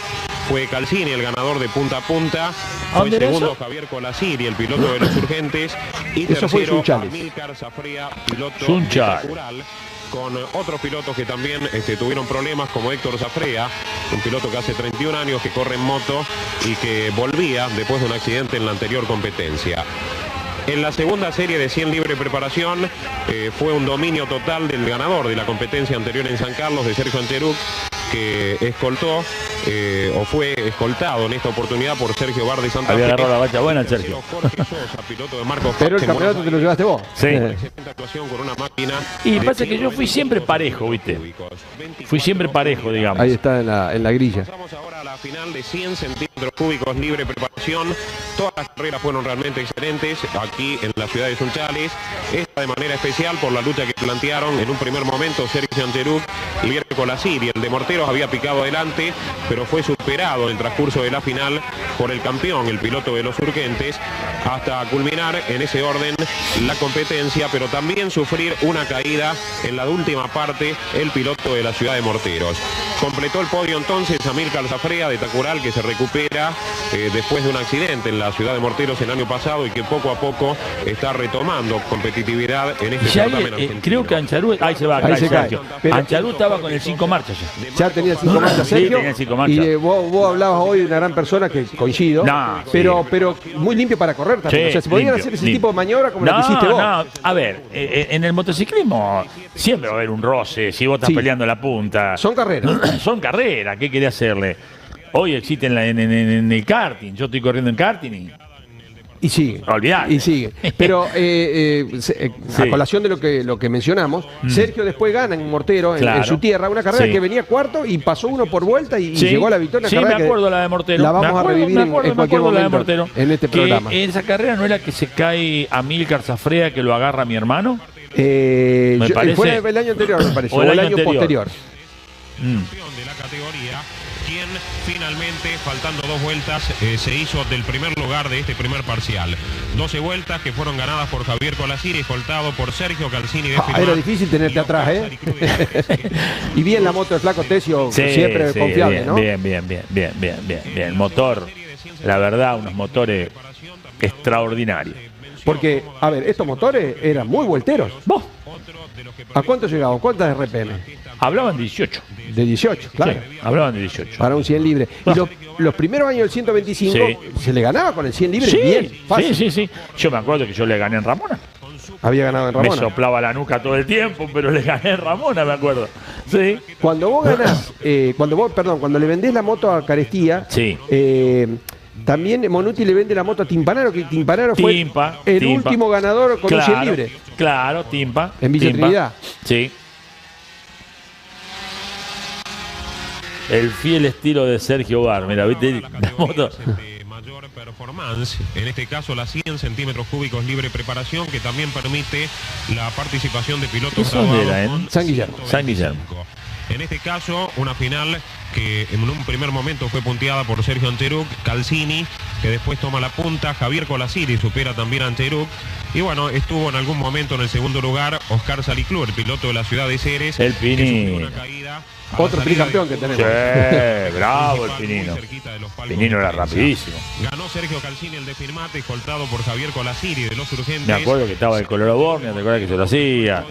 Fue Calcini el ganador de punta a punta. Fue segundo Javier Colasiri, el piloto de los Urgentes. Y eso tercero fue Amílcar Zafrea, piloto de Tacural, con otros pilotos que también tuvieron problemas, como Héctor Zafrea, un piloto que hace 31 años que corre en moto y que volvía después de un accidente en la anterior competencia. En la segunda serie de 100 libre preparación fue un dominio total del ganador de la competencia anterior en San Carlos, de Sergio Ancheruc, que escoltó o fue escoltado en esta oportunidad por Sergio Bar de Santa Fe. Había agarrado la bacha buena, Sergio. Jorge Sosa, piloto de Marcos. Pero el campeonato te lo llevaste vos. Sí. Actuación con una máquina. Y pasa que yo fui siempre parejo, ¿viste? Fui siempre parejo, digamos. Ahí está en la grilla. Pasamos ahora a la final de 100 centímetros cúbicos libre preparación. Todas las carreras fueron realmente excelentes aquí en la ciudad de Sunchales. Esta de manera especial por la lucha que plantearon en un primer momento Sergio Ancheruc y Javier Colasiri. El de Morteros había picado adelante, pero fue superado en el transcurso de la final por el campeón, el piloto de los Urgentes, hasta culminar en ese orden la competencia, pero también sufrir una caída en la última parte el piloto de la ciudad de Morteros. Completó el podio entonces Amílcar Zafrea de Tacural, que se recupera después de un accidente en la ciudad de Morteros el año pasado y que poco a poco está retomando competitividad en este certamen argentino. Creo que Ancharú, ahí se va, ahí se cae. Pero, Ancharú estaba con el 5 marchas ya tenía el 5 marchas, Sergio. Sí, tenía el 5 marchas. Y vos hablabas hoy de una gran persona que coincido, No, pero, sí. pero muy limpio para correr también. Sí, O sea, se podían limpio, hacer ese limpio. tipo de maniobra como la que hiciste vos. No, a ver, en el motociclismo siempre va a haber un roce, si vos estás Sí. peleando la punta. Son carreras. Son carreras, ¿qué quería hacerle? Hoy existe en el karting, yo estoy corriendo en karting Y sigue. Olvidate. Y sigue. Pero a colación de lo que mencionamos, Sergio después gana en Mortero, Claro. en su tierra, una carrera Sí. que venía cuarto y pasó uno por vuelta y llegó a la victoria. Sí, una me carrera acuerdo que la de Mortero. La vamos a revivir en cualquier la de momento Mortero. en este Que programa. esa carrera no era que se cae Amílcar Zafrea que lo agarra mi hermano. Me parece. Fue el año anterior, me parece, O o el el año año anterior. posterior. Campeón de la categoría, quien finalmente, faltando 2 vueltas, se hizo del primer lugar de este primer parcial. 12 vueltas que fueron ganadas por Javier Colasiri, escoltado por Sergio Calcini de Filmar. Era difícil tenerte atrás, ¿eh? Y bien la moto de Flaco Tesio, Sí, siempre sí, confiable, bien, ¿no? bien. El motor, la verdad, unos motores extraordinarios. Porque, a ver, estos motores eran muy vuelteros. ¿Vos? ¿A cuánto llegaban? ¿Cuántas RPM? Hablaban de 18. De 18, claro. Sí, hablaban de 18. Para un 100 libre. Y los primeros años del 125 Sí. se le ganaba con el 100 libre Sí, bien, fácil. sí. Yo me acuerdo que yo le gané en Ramona. Había ganado en Me Ramona. soplaba la nuca todo el tiempo, pero le gané en Ramona, me acuerdo. Sí. Cuando vos ganás, cuando le vendés la moto a Carestía, Sí. también Monuti le vende la moto a Timpanaro, que Timpanaro fue Timpa, el Timpa. último ganador con un 100 libre. Claro, Timpa. En Villa Timpa. Trinidad. Sí. El fiel estilo de Sergio Bar, mira, viste la moto. De mayor performance, en este caso la 100 centímetros cúbicos libre preparación, que también permite la participación de pilotos ¿Eso dónde graduados era, con San Guillermo. 125. San Guillermo. En este caso, una final que en un primer momento fue punteada por Sergio Ancheruc, Calcini, que después toma la punta, Javier Colasiri supera también a Ancheruc, y bueno, estuvo en algún momento en el segundo lugar Oscar Saliclú, el piloto de la ciudad de Ceres, El que Pini. sufrió una caída a la Otro salida tricampeón de que curva. tenemos. Sí, bravo el Muy Pinino. cerquita de los palcos Pinino de era prensa. rapidísimo. Ganó Sergio Calcini el de Firmate, escoltado por Javier Colasiri de los Urgentes. Me acuerdo que estaba el color Borneo, ¿te acuerdas que se lo hacía?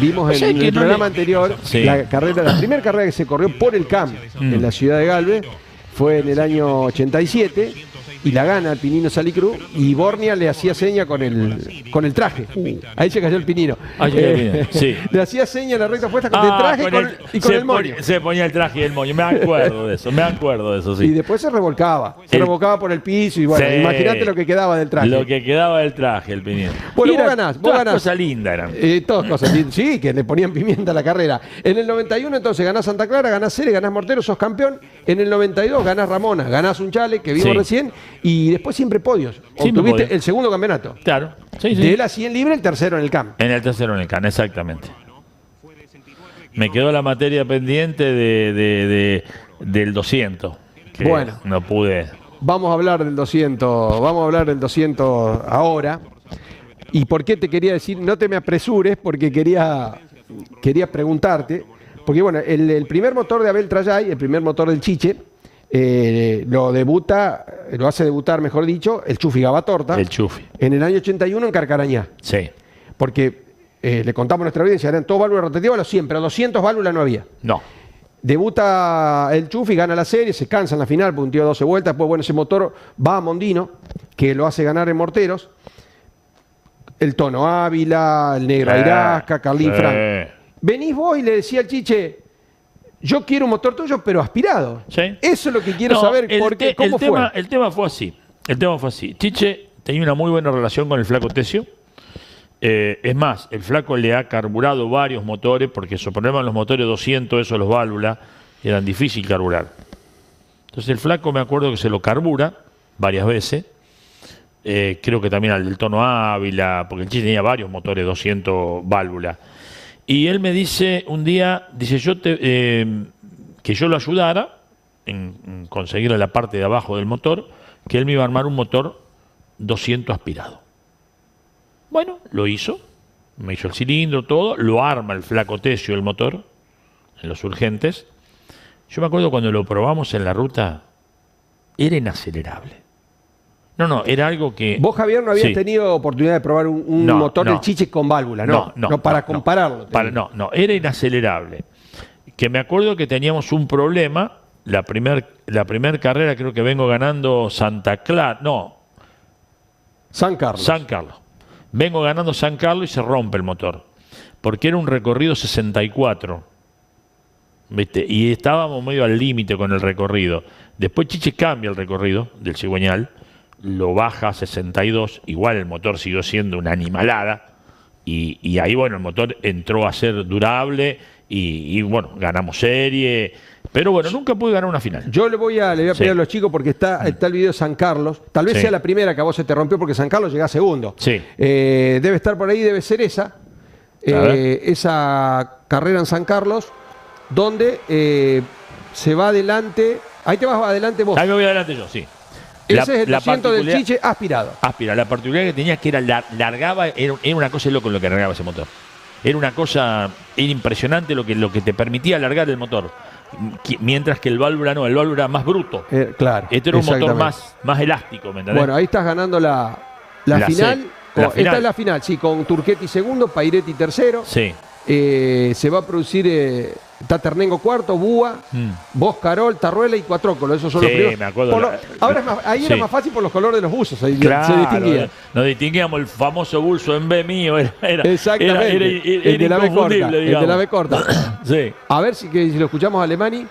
Vimos O sea, en que el no programa le- anterior Sí. la primera carrera que se corrió por el CAM en la ciudad de Galvez fue en el año 87 y la gana el Pinino Salicru y Bornia le hacía seña con el traje. Ahí se cayó el Pinino. Ahí se cayó el Pinino, sí. Le hacía seña en la recta opuesta con el traje y con el moño. Se ponía el traje y el moño. Me acuerdo de eso, sí. Y después se revolcaba. Se revolcaba por el piso y bueno, Sí. imagínate lo que quedaba del traje. Lo que quedaba del traje, el Pinino. Bueno, Y vos era ganás, vos todas ganás. cosas lindas eran. Todas cosas, sí, que le ponían pimienta a la carrera. En el 91 entonces ganás Santa Clara, ganás Ceres, ganás Mortero, sos campeón. En el 92 ganás Ramona, ganás un chale que vimos Sí. recién y después siempre podios. Siempre Obtuviste podios. el segundo campeonato. Claro, sí. De la 100 libre, el tercero en el camp. En el tercero en el CAN, exactamente. Me quedó la materia pendiente del 200. Que Bueno. no pude. Vamos a hablar del 200 ahora. ¿Y por qué te quería decir? No te me apresures porque quería preguntarte. Porque bueno, el primer motor de Abel Trayay, el primer motor del Chiche, lo hace debutar, mejor dicho, el Chufi Gabatorta. El Chufi. En el año 81 en Carcarañá. Sí. Porque le contamos a nuestra audiencia, eran todos válvulas rotativas los 100, pero 200 válvulas no había. No. Debuta el Chufi, gana la serie, se cansa en la final, punteó 12 vueltas. Después, bueno, ese motor va a Mondino, que lo hace ganar en Morteros. El Tono Ávila, el Negro Airasca, Carlín Frank. Venís vos y le decía al Chiche, yo quiero un motor tuyo, pero aspirado. Sí. Eso es lo que quiero No, saber, porque, ¿cómo fue? El tema fue así. Chiche tenía una muy buena relación con el Flaco Tesio. Es más, el Flaco le ha carburado varios motores, porque su problema en los motores 200, esos los válvulas, eran difícil carburar. Entonces el Flaco me acuerdo que se lo carbura varias veces. Creo que también al del Tono Ávila, porque el Chiche tenía varios motores 200 válvulas. Y él me dice un día, dice, que yo lo ayudara en conseguir la parte de abajo del motor, que él me iba a armar un motor 200 aspirado. Bueno, lo hizo, me hizo el cilindro, todo, lo arma el flaco Tesio el motor, en los Urgentes. Yo me acuerdo cuando lo probamos en la ruta, era inacelerable. No, era algo que... Vos, Javier, no habías Sí. tenido oportunidad de probar un motor del Chiche con válvula, ¿no? No, para compararlo. No, era inacelerable. Que me acuerdo que teníamos un problema, la primer carrera creo que vengo ganando San Carlos. San Carlos. Vengo ganando San Carlos y se rompe el motor. Porque era un recorrido 64. ¿Viste? Y estábamos medio al límite con el recorrido. Después Chiche cambia el recorrido del cigüeñal, lo baja a 62. Igual el motor siguió siendo una animalada. Y ahí, bueno, el motor entró a ser durable y bueno, ganamos serie. Pero bueno, nunca pude ganar una final. Yo le voy a pedir Sí. a los chicos porque está el video de San Carlos. Tal vez Sí. sea la primera que a vos se te rompió porque San Carlos llega segundo. Sí. Debe estar por ahí, debe ser esa. ver. Esa carrera en San Carlos, donde se va adelante. Ahí te vas adelante vos. Ahí me voy adelante yo, sí. Ese es el asiento del particular- Chiche aspirado. La particularidad que tenía que era largaba, era una cosa de loco lo que largaba ese motor. Era una cosa, era impresionante lo que te permitía alargar el motor. Mientras que el válvula no, el válvula era más bruto. Claro. Este era un motor exactamente. más elástico, ¿me entendés? Bueno, ahí estás ganando la La final. C, la Esta final. es la final, sí, con Turchetti segundo, Pairetti tercero. Sí. Se va a producir Taternengo cuarto, Búa, vos, Carol, Tarruela y Cuatrócolo. Esos son Sí, los primeros. me acuerdo. Ahora ahí era Sí. más fácil por los colores de los buzos. Ahí Claro, se distinguía. nos distinguíamos el famoso bulso en B mío. Exactamente. Era el de la B corta. inconfundible, El de la digamos. B corta. Sí. A ver si lo escuchamos a Alemani.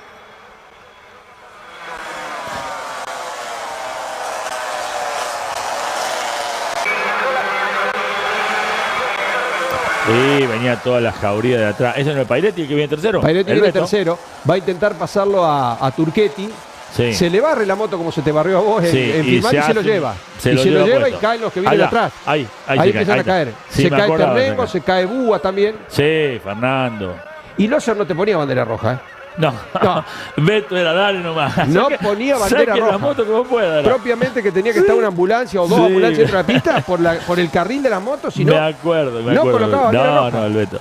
Sí, venía toda la jauría de atrás. ¿Ese no es el Pairetti el que viene tercero? Pairetti ¿El viene Beto? tercero. Va a intentar pasarlo a Turchetti. Sí. Se le barre la moto como se te barrió a vos en Sí, Filmar y se lo hace- lleva. se y lo se lo lleva lleva y puesto. caen los que vienen Ahí de va, atrás. ahí Ahí empiezan a caer. Sí, se me cae acordaba, Ternengo, me se cae Búa también. Sí, Fernando. Y Loser no te ponía bandera roja, ¿eh? No, No. Beto era dale nomás. No ponía bandera saque roja. la moto como pueda. era. Propiamente que tenía que estar una ambulancia o dos Sí. ambulancias dentro de la pista por el carril de las motos, si Me no, acuerdo, me no acuerdo. colocaba bandera No, roja. no, el Beto.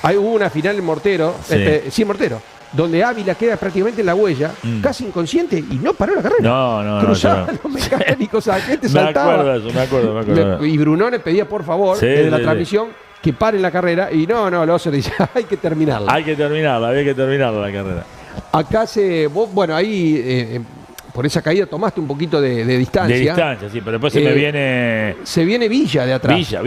ahí hubo una final en Mortero, Sí. Mortero, donde Ávila queda prácticamente en la huella, casi inconsciente, y no paró la carrera. No, Cruzaba yo no. los mecánicos, la gente Me saltaba. acuerdo de eso, me acuerdo. Y Brunone pedía por favor, Sí, desde la sí, transmisión, que paren la carrera, y no, Loser dice, hay que terminarla. Hay que terminarla, había que terminarla la carrera. Acá bueno, ahí por esa caída tomaste un poquito de distancia. De distancia, sí, pero después se me viene Se viene Villa de atrás. Villa.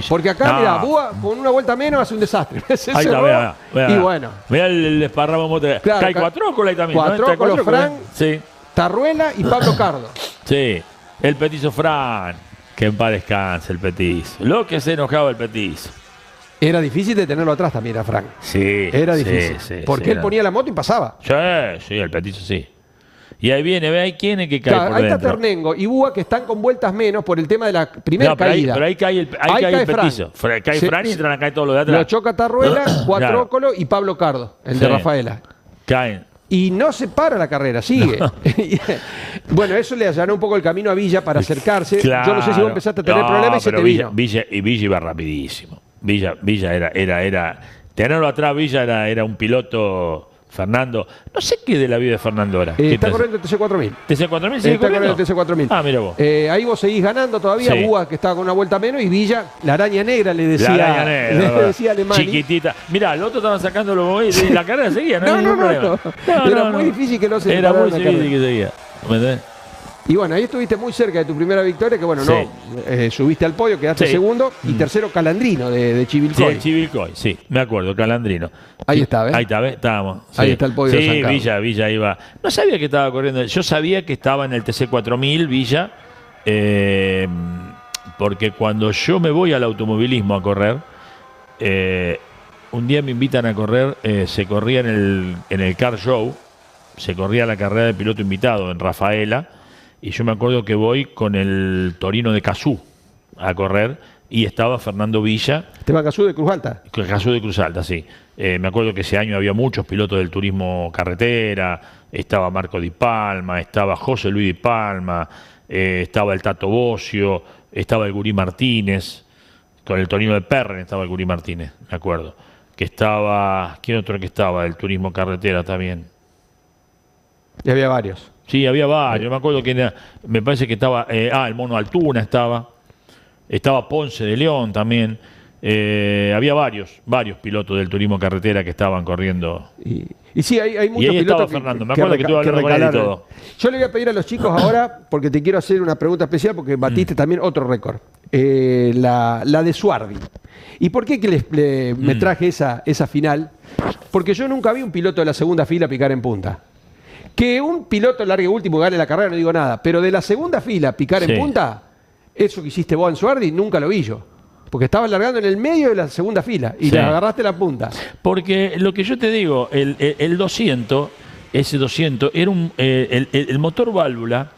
Porque acá, No. mira, Búa con una vuelta menos hace un desastre. Se Ahí está, cerró, vea. y bueno, Mirá el desparramo motor. Claro, Cae Cuatrócola ahí también. ¿no? Está Cuatrócolo, Fran. Sí, Tarruela y Pablo Cardo. sí. El petizo Fran. Que en paz descanse el petizo. Lo que se enojaba el petizo. Era difícil de tenerlo atrás también a Frank. Sí. Era sí, difícil. sí, porque sí, él ponía la moto y pasaba. Sí, el petizo sí. Y ahí viene, ve ahí quién es que cae Claro, por ahí está dentro. Ternengo y Búa que están con vueltas menos por el tema de la primera No, pero caída. ahí cae el Ahí cae Fran. petizo. Cae Se- Fran y entran acá todos los de atrás. Lo choca Tarruela, Cuatrócolo y Pablo Cardo, el de Sí. Rafaela. Caen. Y no se para la carrera, sigue. Bueno, eso le allanó un poco el camino a Villa para acercarse. Yo no sé si vos empezaste a tener No, problemas y se pero te Villa, vino. Villa iba rapidísimo. Villa era tenerlo atrás, Villa era un piloto. Fernando, no sé qué de la vida de Fernando ahora. ¿Qué Está te hace? corriendo el TC4000. ¿TC4000 sigue Está corriendo corriendo? el TC4000. Ah, mira vos. Ahí vos seguís ganando todavía. Sí. Búa, que estaba con una vuelta menos, y Villa, la araña negra, le decía, La araña negra, le ¿verdad? decía Alemani. Chiquitita. Mirá, el otro estaban sacándolo y la carrera seguía, no, No, hay ningún no, problema. no. Era muy difícil que no se Era parara muy la difícil carrera. que seguía. ¿Me entendés? Y bueno, ahí estuviste muy cerca de tu primera victoria, que bueno, Sí. no subiste al podio, quedaste Sí. segundo, y tercero Calandrino de Sí, Chivilcoy. el Chivilcoy, sí, me acuerdo, Calandrino. Ahí está, ¿ves? Ahí está, ¿ves? Estábamos. Ahí sí. está el podio de Sí, San Carlos. Villa iba. No sabía que estaba corriendo. Yo sabía que estaba en el TC4000, Villa, porque cuando yo me voy al automovilismo a correr, un día me invitan a correr, se corría en el Car Show, se corría la carrera de piloto invitado en Rafaela, y yo me acuerdo que voy con el Torino de Cazú a correr, y estaba Fernando Villa. Esteban Cazú de Cruz Alta. Cazú de Cruz Alta, sí. Me acuerdo que ese año había muchos pilotos del turismo carretera, estaba Marco Di Palma, estaba José Luis Di Palma, estaba el Tato Bocio, estaba el Gurí Martínez, con el Tonino de Perren estaba el Gurí Martínez, me acuerdo. Que estaba, ¿quién otro que estaba? Del turismo carretera también. Y había varios. Sí, había varios. Me acuerdo que me parece que estaba, el Mono Altuna estaba Ponce de León también. Había varios pilotos del turismo carretera que estaban corriendo. Y sí, hay muchos ahí pilotos estaba Fernando, me acuerdo que estuve hablando con él y todo. Yo le voy a pedir a los chicos ahora, porque te quiero hacer una pregunta especial, porque batiste también otro récord. La de Suardi. ¿Y por qué que me traje esa final? Porque yo nunca vi un piloto de la segunda fila picar en punta. Que un piloto largue último gane la carrera, no digo nada, pero de la segunda fila picar en punta, eso que hiciste vos en Suardi, nunca lo vi yo. Porque estabas largando en el medio de la segunda fila y le agarraste la punta. Porque lo que yo te digo, el 200, ese 200, era el motor válvula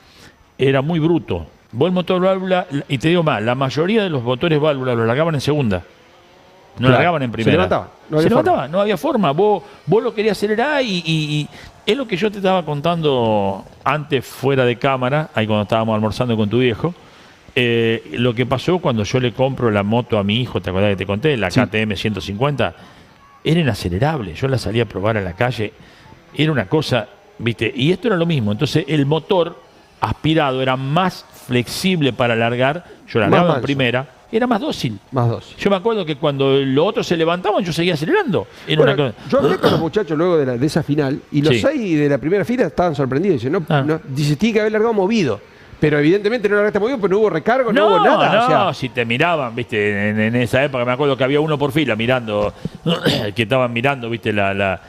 era muy bruto. Vos el motor válvula, y te digo más, la mayoría de los motores válvula los largaban en segunda. No largaban en primera. Se levantaba. No había forma. Vos lo querías acelerar y es lo que yo te estaba contando antes fuera de cámara, ahí cuando estábamos almorzando con tu viejo. Lo que pasó cuando yo le compro la moto a mi hijo, ¿te acordás que te conté? La KTM 150, era inacelerable. Yo la salí a probar a la calle, era una cosa, ¿viste? Y esto era lo mismo. Entonces el motor aspirado era más flexible para largar. Yo largaba en primera, era más dócil. Yo me acuerdo que cuando los otros se levantaban, yo seguía acelerando. Era una cosa. Yo hablé con los muchachos luego de esa final y los 6 de la primera fila estaban sorprendidos. Dicen, dice, tiene que haber largado movido. Pero evidentemente no largaste movido, pero no hubo recargo, no hubo nada. No, si te miraban, viste, en esa época me acuerdo que había uno por fila mirando, que estaban mirando, viste, la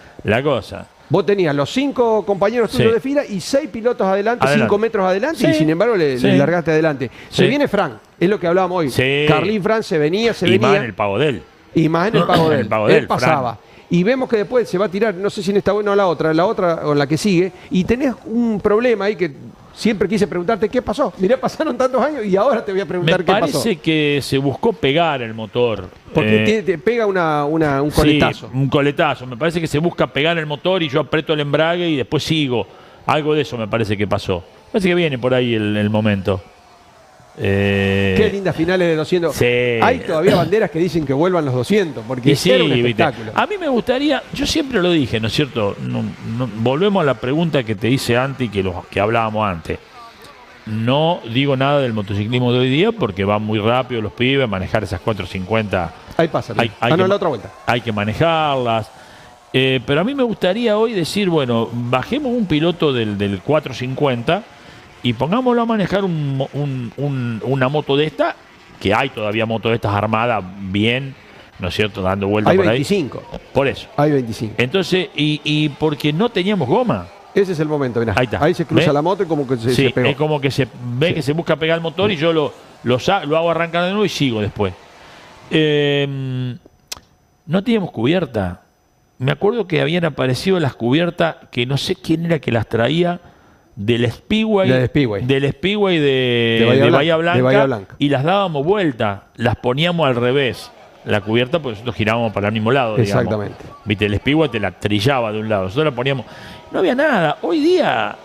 cosa. Vos tenías los 5 compañeros tuyos de fila y 6 pilotos adelante, 5 metros adelante, y sin embargo le largaste adelante. Se viene Frank, es lo que hablábamos hoy. Carlín Frank se venía. Y más en el pago de él. Él pasaba. Frank. Y vemos que después se va a tirar, no sé si en esta o en la otra o en la que sigue, y tenés un problema ahí que siempre quise preguntarte qué pasó. Mirá, pasaron tantos años y ahora te voy a preguntar qué pasó. Me parece que se buscó pegar el motor. Porque te pega un coletazo. Sí, un coletazo. Me parece que se busca pegar el motor y yo aprieto el embrague y después sigo. Algo de eso me parece que pasó. Parece que viene por ahí el momento. Qué lindas finales de 200. Sí. Hay todavía banderas que dicen que vuelvan los 200, porque era un espectáculo. ¿Viste? A mí me gustaría, yo siempre lo dije, ¿no es cierto? Volvemos a la pregunta que te hice antes y que hablábamos antes. No digo nada del motociclismo de hoy día porque van muy rápido los pibes, manejar esas 450. Ahí pasa. La otra vuelta. Hay que manejarlas. Pero a mí me gustaría hoy decir, bueno, bajemos un piloto del 450 y pongámoslo a manejar una moto de esta, que hay todavía motos de estas armadas bien, ¿no es cierto?, dando vueltas por ahí. Hay 25. Por eso. Hay 25. Entonces, y porque no teníamos goma. Ese es el momento, mirá. Ahí está. Ahí se cruza la moto y como que se pegó. Es como que se ve que se busca pegar el motor y yo lo hago arrancar de nuevo y sigo después. No teníamos cubierta. Me acuerdo que habían aparecido las cubiertas que no sé quién era que las traía del Speedway de Bahía Blanca, y las dábamos vuelta, las poníamos al revés. La cubierta, pues nosotros girábamos para el mismo lado, digamos. Exactamente. Viste, el Speedway te la trillaba de un lado, nosotros la poníamos. No había nada. Hoy día,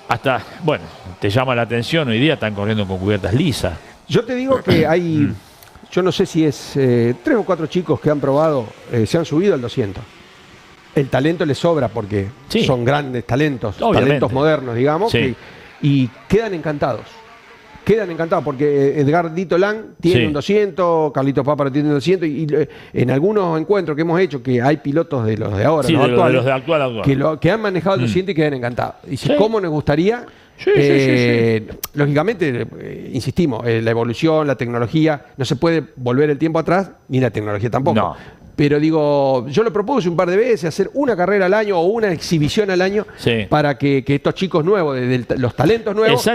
hasta, bueno, te llama la atención, hoy día están corriendo con cubiertas lisas. Yo te digo que hay, yo no sé si es 3 o 4 chicos que han probado, se han subido al 200. El talento les sobra porque son grandes talentos, talentos modernos, digamos, y quedan encantados. Quedan encantados porque Edgar Dito Lang tiene un 200, Carlitos Páparo tiene un 200 y en algunos encuentros que hemos hecho que hay pilotos de los de ahora, los actuales, los de actual. Que han manejado el 200 y quedan encantados. Y ¿cómo nos gustaría? Lógicamente, insistimos, la evolución, la tecnología, no se puede volver el tiempo atrás, ni la tecnología tampoco. No. Pero digo, yo lo propuse un par de veces, hacer una carrera al año o una exhibición al año para que estos chicos nuevos, los talentos nuevos,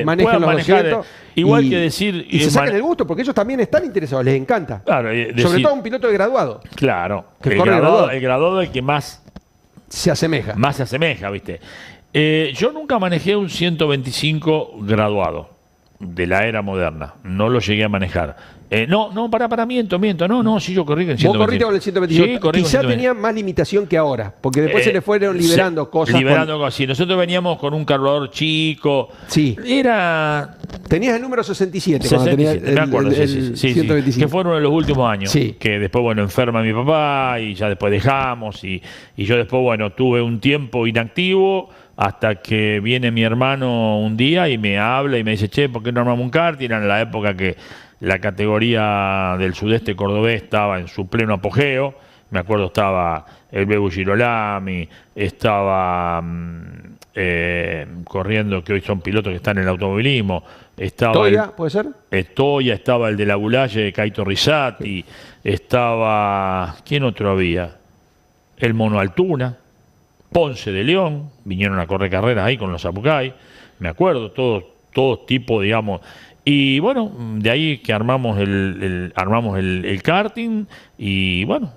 manejen los 200. Igual que decir... Y se saquen el gusto, porque ellos también están interesados, les encanta. Claro, sobre todo un piloto de graduado. Claro, que el graduado es el que más se asemeja. Más se asemeja, ¿viste? Yo nunca manejé un 125 graduado. de la era moderna. No lo llegué a manejar. Miento. Sí, yo corrí con el 125. Vos corriste con el 125. Sí, corrí Quizá con el 125. tenía más limitación que ahora, porque después se le fueron liberando cosas. Cosas. Sí, nosotros veníamos con un carburador chico. Sí. Tenías el número 67, 67 cuando tenías me acuerdo, el sí, 125. que fueron los últimos años. Sí. Que después, bueno, enferma mi papá y ya después dejamos. Y yo después, bueno, tuve un tiempo inactivo hasta que viene mi hermano un día y me habla y me dice, che, ¿por qué no armamos un karting? Era en la época que la categoría del sudeste cordobés estaba en su pleno apogeo. Me acuerdo estaba el Bebu Girolami, estaba corriendo, que hoy son pilotos que están en el automovilismo. Estaba ¿Toya, puede ser? Toya, estaba el de la Bulaye, Caito Rizzati, estaba... ¿Quién otro había? El Mono Altuna, Ponce de León, vinieron a correr carreras ahí con los Zapucay, me acuerdo, todo tipo, digamos. Y bueno, de ahí que armamos el karting y bueno,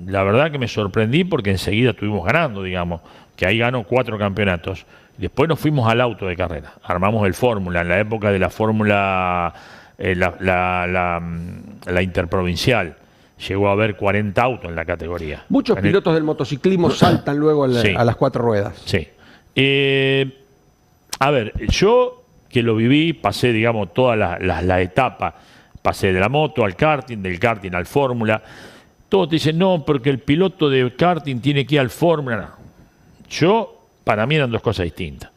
la verdad que me sorprendí porque enseguida estuvimos ganando, digamos, que ahí ganó 4 campeonatos. Después nos fuimos al auto de carrera, armamos el Fórmula, en la época de la Fórmula, la interprovincial. Llegó a haber 40 autos en la categoría. Muchos pilotos del motociclismo saltan luego a las 4 ruedas. Sí. A ver, yo que lo viví, pasé, digamos, toda la etapa. Pasé de la moto al karting, del karting al Fórmula. Todos te dicen, no, porque el piloto de karting tiene que ir al Fórmula. No. Para mí eran dos cosas distintas.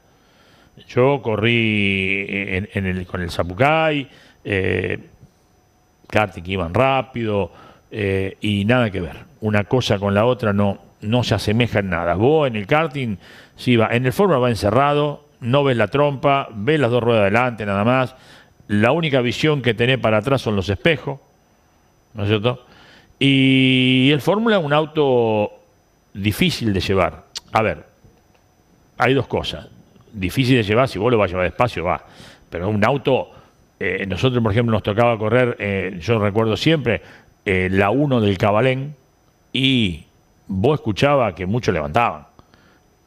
Yo corrí con el Zapucay, karting que iban rápido, y nada que ver. Una cosa con la otra no se asemeja en nada. Vos en el karting, sí va, en el Fórmula va encerrado, no ves la trompa, ves las 2 ruedas adelante nada más. La única visión que tenés para atrás son los espejos, ¿no es cierto? Y el Fórmula es un auto difícil de llevar. A ver, hay dos cosas. Difícil de llevar, si vos lo vas a llevar despacio, va. Pero un auto, nosotros por ejemplo nos tocaba correr, yo recuerdo siempre, la 1 del Cabalén, y vos escuchabas que muchos levantaban.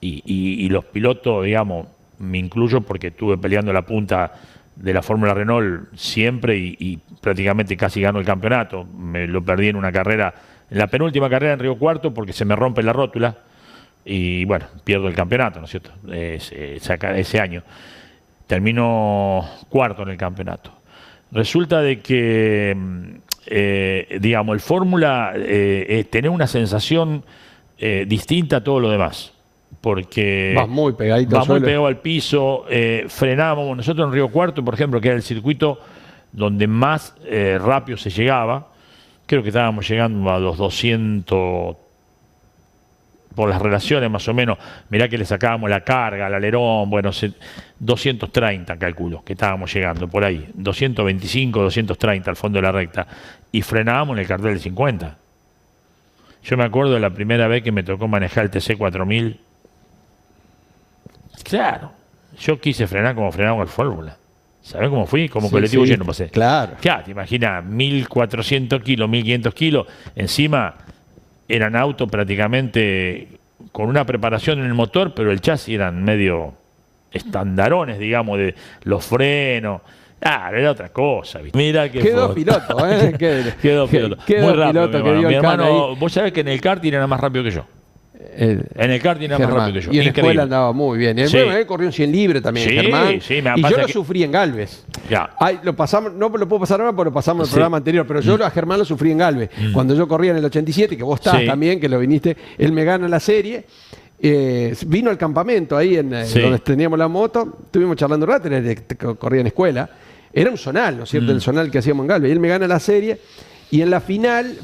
Y los pilotos, digamos, me incluyo porque estuve peleando la punta de la Fórmula Renault siempre y prácticamente casi gano el campeonato. Me lo perdí en una carrera, en la penúltima carrera en Río Cuarto, porque se me rompe la rótula y bueno, pierdo el campeonato, ¿no es cierto? Ese año. Termino 4º en el campeonato. Resulta de que, digamos, el Fórmula tiene una sensación distinta a todo lo demás. Porque vas muy pegadito vas muy pegado al piso, frenábamos. Nosotros en Río Cuarto, por ejemplo, que era el circuito donde más rápido se llegaba, creo que estábamos llegando a los 200, por las relaciones más o menos. Mirá que le sacábamos la carga, el alerón, bueno, 230 calculo que estábamos llegando por ahí, 225, 230 al fondo de la recta, y frenábamos en el cartel de 50. Yo me acuerdo de la primera vez que me tocó manejar el TC 4000. Claro, yo quise frenar como frenábamos el Fórmula. ¿Sabés cómo fui? Como colectivo lleno pasé. Claro. Te imaginas, 1.400 kilos, 1.500 kilos. Encima eran autos prácticamente con una preparación en el motor, pero el chasis eran medio estandarones, digamos, de los frenos. Era otra cosa, ¿viste? Mira que quedó piloto, ¿eh? Quedó piloto. Muy rápido, piloto mi hermano, vos sabés que en el karting era más rápido que yo. En el karting era más rápido que yo. Y en la escuela andaba muy bien. Él corrió en 100 libre también, Germán. Sí, y yo lo sufrí en Galvez. Ya. Lo pasamos, no lo puedo pasar ahora porque lo pasamos en el programa anterior, pero yo a Germán lo sufrí en Galvez. Cuando yo corría en el 87, que vos estás también, que lo viniste, él me gana la serie. Vino al campamento ahí donde teníamos la moto. Estuvimos charlando un rato, corría en escuela. Era un zonal, ¿no es cierto? El zonal que hacíamos en Galvez. Y él me gana la serie. Y en la final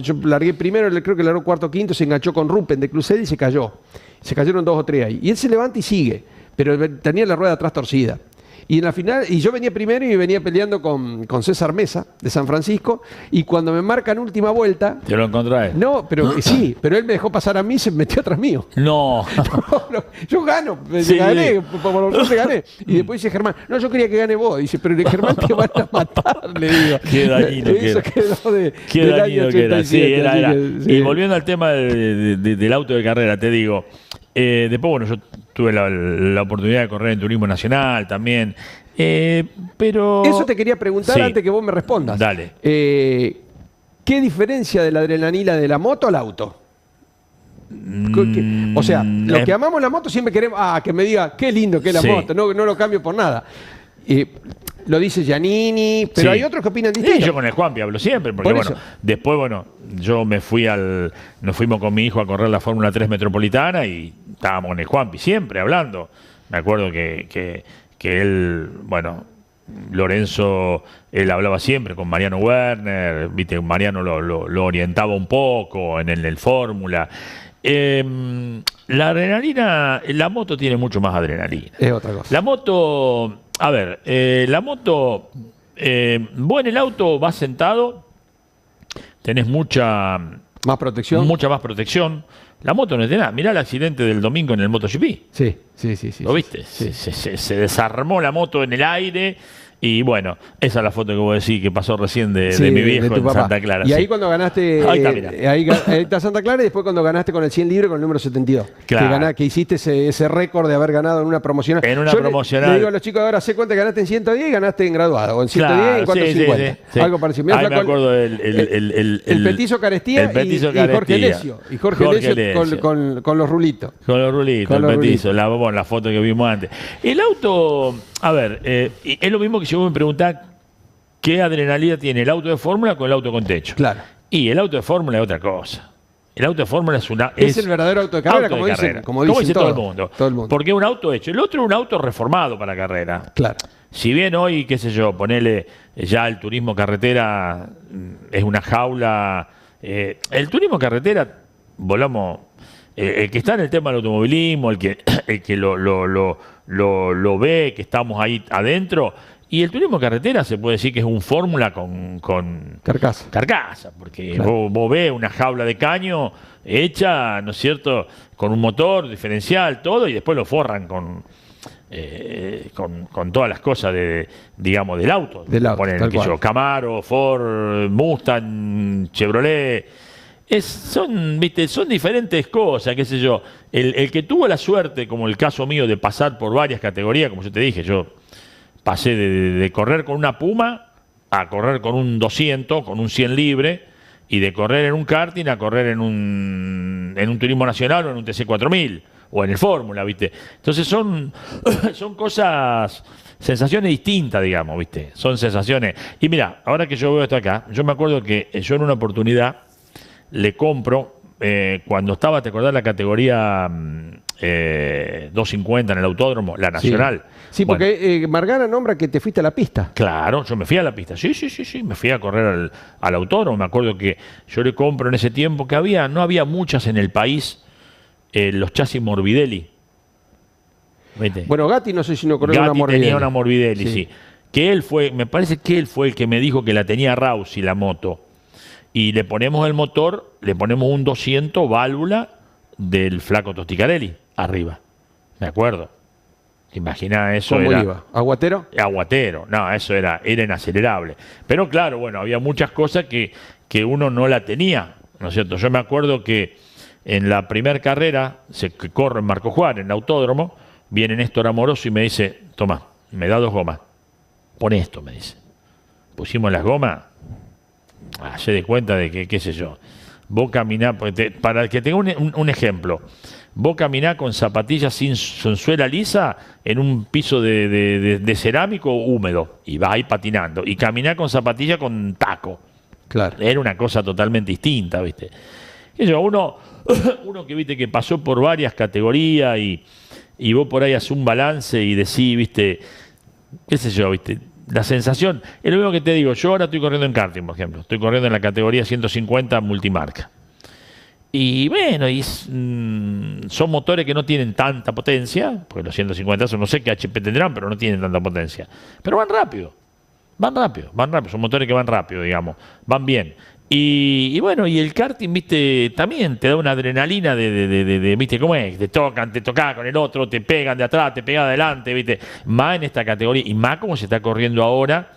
yo largué primero, creo que largó 4º, 5º, se enganchó con Rupen de Cluced y se cayó. Se cayeron 2 o 3 ahí. Y él se levanta y sigue, pero tenía la rueda atrás torcida. Y en la final, y yo venía primero y venía peleando con César Mesa, de San Francisco, y cuando me marcan última vuelta... ¿Te lo encontré? No, pero sí, pero él me dejó pasar a mí y se metió atrás mío. No. Yo gano, gané, por lo menos gané. Y después dice Germán, no, yo quería que gane vos. Dice, pero Germán te van a matar, le digo. Qué dañino que era. Qué dañino que era, sí, era. Y volviendo al tema del auto de carrera, te digo... después, bueno, yo tuve la oportunidad de correr en turismo nacional también. Pero... Eso te quería preguntar Sí. antes que vos me respondas. Dale. ¿Qué diferencia de la adrenalina de la moto al auto? O sea, los que amamos la moto siempre queremos que me diga qué lindo que es la Sí. moto, no lo cambio por nada. Lo dice Giannini, pero Sí. hay otros que opinan Sí, distinto. yo con el Juanpi hablo siempre, porque Por bueno, eso. después, bueno, yo nos fuimos con mi hijo a correr la Fórmula 3 Metropolitana y estábamos con el Juanpi siempre hablando. Me acuerdo que él, bueno, Lorenzo, él hablaba siempre con Mariano Werner, viste, Mariano lo orientaba un poco en el Fórmula. La adrenalina, la moto tiene mucho más adrenalina. Es otra cosa. La moto, a ver, la moto, vos en el auto vas sentado, tenés mucha Más protección. más protección. La moto no es de nada. Mirá el accidente del domingo en el MotoGP. Sí. ¿Lo viste? Sí. Se desarmó la moto en el aire. Y bueno, esa es la foto que vos decís que pasó recién de Sí, mi viejo tu en papá. Santa Clara. Y sí. ahí cuando ganaste, Ahí está, mirá. ahí está Santa Clara y después cuando ganaste con el 100 libre con el número 72. Claro. Que hiciste ese récord de haber ganado en una promocional. En una Yo promocional. Le digo a los chicos ahora, sé cuánto ganaste en 110 y ganaste en graduado. O en 110 y en Claro, sí, 450. sí. Algo parecido. Mirá, Ahí me Flaco, acuerdo el Petizo Carestía, el Petizo y Jorge Carestía. Lesio. Y Jorge Lesio con los rulitos. Con los rulitos, Con el los petizo, la foto que vimos antes. El auto, a ver, es lo mismo que si vos me preguntás qué adrenalina tiene el auto de fórmula con el auto con techo. Claro. Y el auto de fórmula es otra cosa. El auto de fórmula Es el verdadero auto de carrera, auto como de dicen, carrera. como dicen dice todo el mundo. Todo el mundo. Porque es un auto hecho. El otro es un auto reformado para carrera. Claro. Si bien hoy, qué sé yo, ponele ya el turismo carretera es una jaula. El turismo carretera, volamos. El que está en el tema del automovilismo, el que lo ve, que estamos ahí adentro. Y el turismo carretera se puede decir que es un fórmula con carcasa, porque Claro. vos ves una jaula de caño hecha, ¿no es cierto?, con un motor diferencial, todo, y después lo forran con todas las cosas digamos, del auto. Del auto, Ponen, tal qué sé yo, cual. Camaro, Ford, Mustang, Chevrolet. Son diferentes cosas, qué sé yo. El que tuvo la suerte, como el caso mío, de pasar por varias categorías, como yo te dije, yo pasé de correr con una Puma a correr con un 200, con un 100 libre, y de correr en un karting a correr en un turismo nacional o en un TC4000 o en el Fórmula, ¿viste? Entonces son cosas, sensaciones distintas, digamos, ¿viste? Son sensaciones. Y mira, ahora que yo veo esto acá, yo me acuerdo que yo en una oportunidad le compro, cuando estaba, ¿te acordás la categoría 250 en el autódromo, la nacional? Sí, Bueno, porque Margana nombra que te fuiste a la pista. claro, yo me fui a la pista. Sí, me fui a correr al autódromo. Me acuerdo que yo le compro en ese tiempo que no había muchas en el país, los chasis Morbidelli. ¿Viste? Bueno, Gatti no sé si no corrió Gatti una Morbidelli. tenía una Morbidelli, Sí. sí. Que me parece que él fue el que me dijo que la tenía Rausi, la moto. Y le ponemos el motor, le ponemos un 200 válvula del flaco Tosticarelli arriba. Me acuerdo. ¿Te imaginás eso? ¿Cómo era iba? ¿Aguatero? aguatero. No, eso era inacelerable. Pero claro, bueno, había muchas cosas que uno no la tenía, ¿no es cierto? Yo me acuerdo que en la primera carrera, que corro en Marco Juárez, en el autódromo, viene Néstor Amoroso y me dice, toma, me da 2 gomas. Pon esto, me dice. Pusimos las gomas, se de cuenta de que, qué sé yo, vos caminás, para que tenga un ejemplo, vos caminás con zapatillas sin suela lisa en un piso de cerámico húmedo y vas ahí patinando, y caminás con zapatillas con taco. Claro. Era una cosa totalmente distinta, ¿viste? Uno que, viste, que pasó por varias categorías y vos por ahí haces un balance y decís, viste, qué sé yo, viste, la sensación, es lo mismo que te digo, yo ahora estoy corriendo en karting, por ejemplo, estoy corriendo en la categoría 150 multimarca. Y bueno, son motores que no tienen tanta potencia, porque los 150 no sé qué HP tendrán, pero no tienen tanta potencia. Pero van rápido, son motores que van rápido, digamos, van bien. Y bueno, y el karting, viste, también te da una adrenalina de viste, ¿cómo es? Te tocas con el otro, te pegan de atrás, te pegan de adelante, viste. Más en esta categoría, y más como se está corriendo ahora,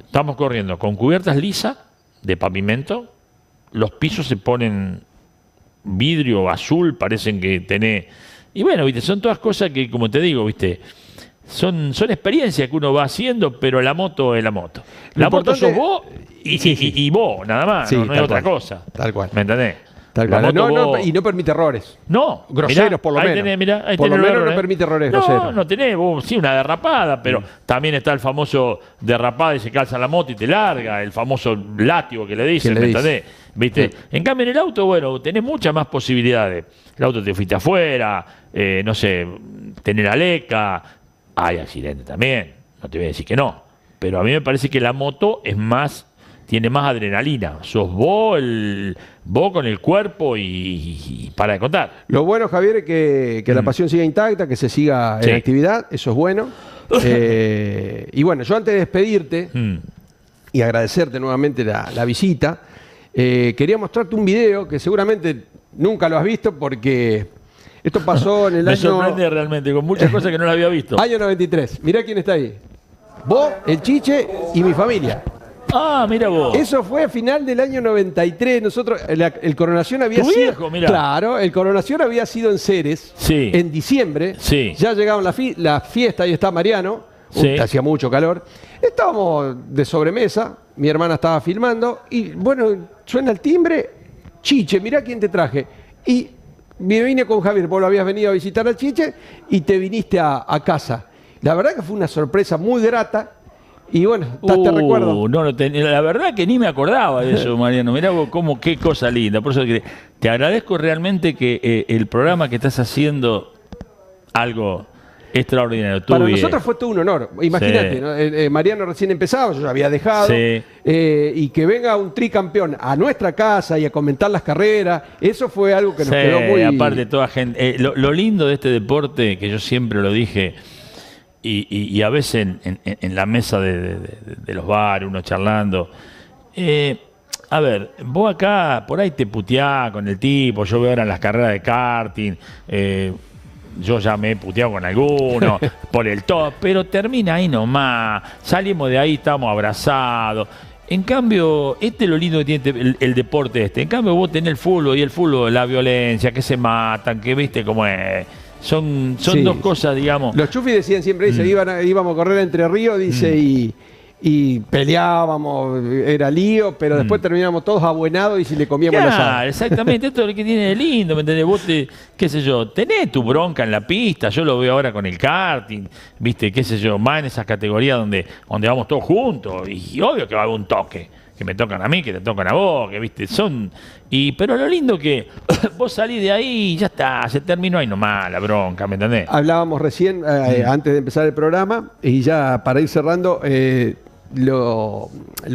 estamos corriendo con cubiertas lisas de pavimento, los pisos se ponen vidrio azul, parecen que tenés. Y bueno, viste, son todas cosas que, como te digo, viste, son experiencias que uno va haciendo, pero la moto es la moto. La moto sos vos y vos, nada más, no hay otra cosa. Tal cual. ¿Me entendés? Tal cual. Y no permite errores. No. Groseros, mirá, por lo menos. Ahí por lo tenés menos error, no permite errores groseros. No tenés, vos, sí, una derrapada, pero también está el famoso derrapada y se calza la moto y te larga, el famoso látigo que le dicen, ¿me entendés? ¿Viste? Sí. En cambio, en el auto, bueno, tenés muchas más posibilidades. El auto te fuiste afuera, no sé, tenés la leca, hay accidentes también, no te voy a decir que no. Pero a mí me parece que la moto es más, tiene más adrenalina. Sos vos con el cuerpo y para de contar. Lo bueno, Javier, es que la pasión siga intacta, que se siga en actividad, eso es bueno. Y bueno, yo antes de despedirte y agradecerte nuevamente la visita, quería mostrarte un video que seguramente nunca lo has visto porque esto pasó en el año... Me sorprende realmente, con muchas cosas que no las había visto. Año 93. Mirá quién está ahí. Vos, el Chiche y mi familia. Ah, mira vos. Eso fue a final del año 93. Nosotros, el Coronación había sido... Viejo, mirá. Claro, el Coronación había sido en Ceres, en diciembre. Sí. Ya llegaban la fiesta, ahí está Mariano. Hacía mucho calor. Estábamos de sobremesa, mi hermana estaba filmando y bueno, suena el timbre. Chiche, mirá quién te traje. Y me vine con Javier, vos lo habías venido a visitar al Chiche y te viniste a casa. La verdad que fue una sorpresa muy grata. Y bueno, te recuerdo. La verdad que ni me acordaba de eso, Mariano. Mirá vos qué cosa linda. Por eso te agradezco realmente que el programa que estás haciendo algo extraordinario. Para nosotros fue todo un honor. Imagínate, ¿no? Mariano recién empezaba, yo ya había dejado. Y que venga un tricampeón a nuestra casa y a comentar las carreras, eso fue algo que nos quedó muy... Aparte, toda gente. Lo lindo de este deporte, que yo siempre lo dije, y a veces en la mesa de los bares, uno charlando. A ver, vos acá por ahí te puteás con el tipo, yo veo ahora en las carreras de karting, yo ya me he puteado con alguno por el top, pero termina ahí nomás, salimos de ahí, estamos abrazados. En cambio, es lo lindo que tiene el deporte este. En cambio, vos tenés el fútbol y el fútbol, la violencia, que se matan, que viste cómo es. Son dos cosas, digamos. Los chufis decían siempre, dice, íbamos a correr Entre Ríos, dice, y peleábamos, era lío, pero después terminábamos todos abuenados y si le comíamos la sal. Exactamente, esto es lo que tiene de lindo, ¿me entendés? Vos qué sé yo, tenés tu bronca en la pista, yo lo veo ahora con el karting, viste, qué sé yo, más en esas categorías donde vamos todos juntos, y obvio que va a haber un toque, que me tocan a mí, que te tocan a vos, que viste, pero lo lindo que vos salís de ahí y ya está, se terminó ahí nomás la bronca, ¿me entendés? Hablábamos recién, antes de empezar el programa, y ya para ir cerrando, lo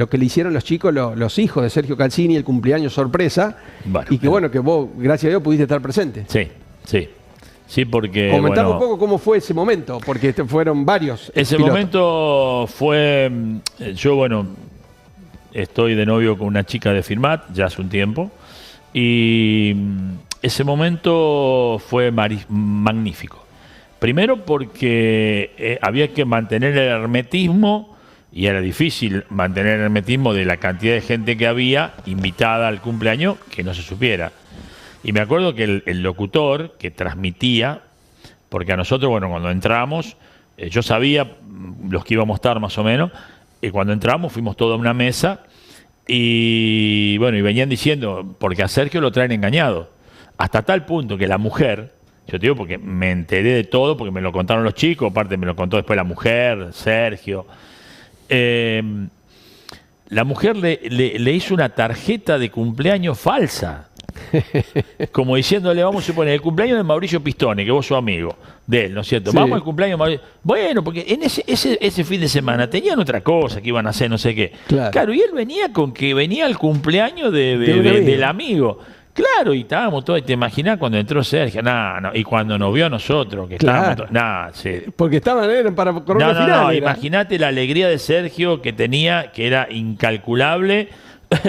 que le hicieron los chicos, los hijos de Sergio Calzini, el cumpleaños sorpresa, y que bueno, que vos, gracias a Dios, pudiste estar presente. Sí, porque... Comentame un poco cómo fue ese momento, porque fueron varios. Ese momento fue, estoy de novio con una chica de Firmat, ya hace un tiempo, y ese momento fue magnífico. Primero porque había que mantener el hermetismo, y era difícil mantener el hermetismo de la cantidad de gente que había invitada al cumpleaños que no se supiera. Y me acuerdo que el locutor que transmitía, porque a nosotros, cuando entramos, yo sabía los que íbamos a estar más o menos, y cuando entramos fuimos toda una mesa y venían diciendo, porque a Sergio lo traen engañado, hasta tal punto que la mujer, yo te digo porque me enteré de todo, porque me lo contaron los chicos, aparte me lo contó después la mujer, Sergio, la mujer le hizo una tarjeta de cumpleaños falsa, como diciéndole, vamos a suponer, el cumpleaños de Mauricio Pistone, que vos sos amigo de él, ¿no es cierto? Sí. Vamos al cumpleaños de Mauricio. Bueno, porque en ese fin de semana tenían otra cosa que iban a hacer, no sé qué. Claro, y él venía con que venía al cumpleaños del amigo. Claro, y estábamos todos, te imaginás cuando entró Sergio, y cuando nos vio a nosotros, que estábamos porque eran para correr la final. Imagínate la alegría de Sergio que tenía, que era incalculable,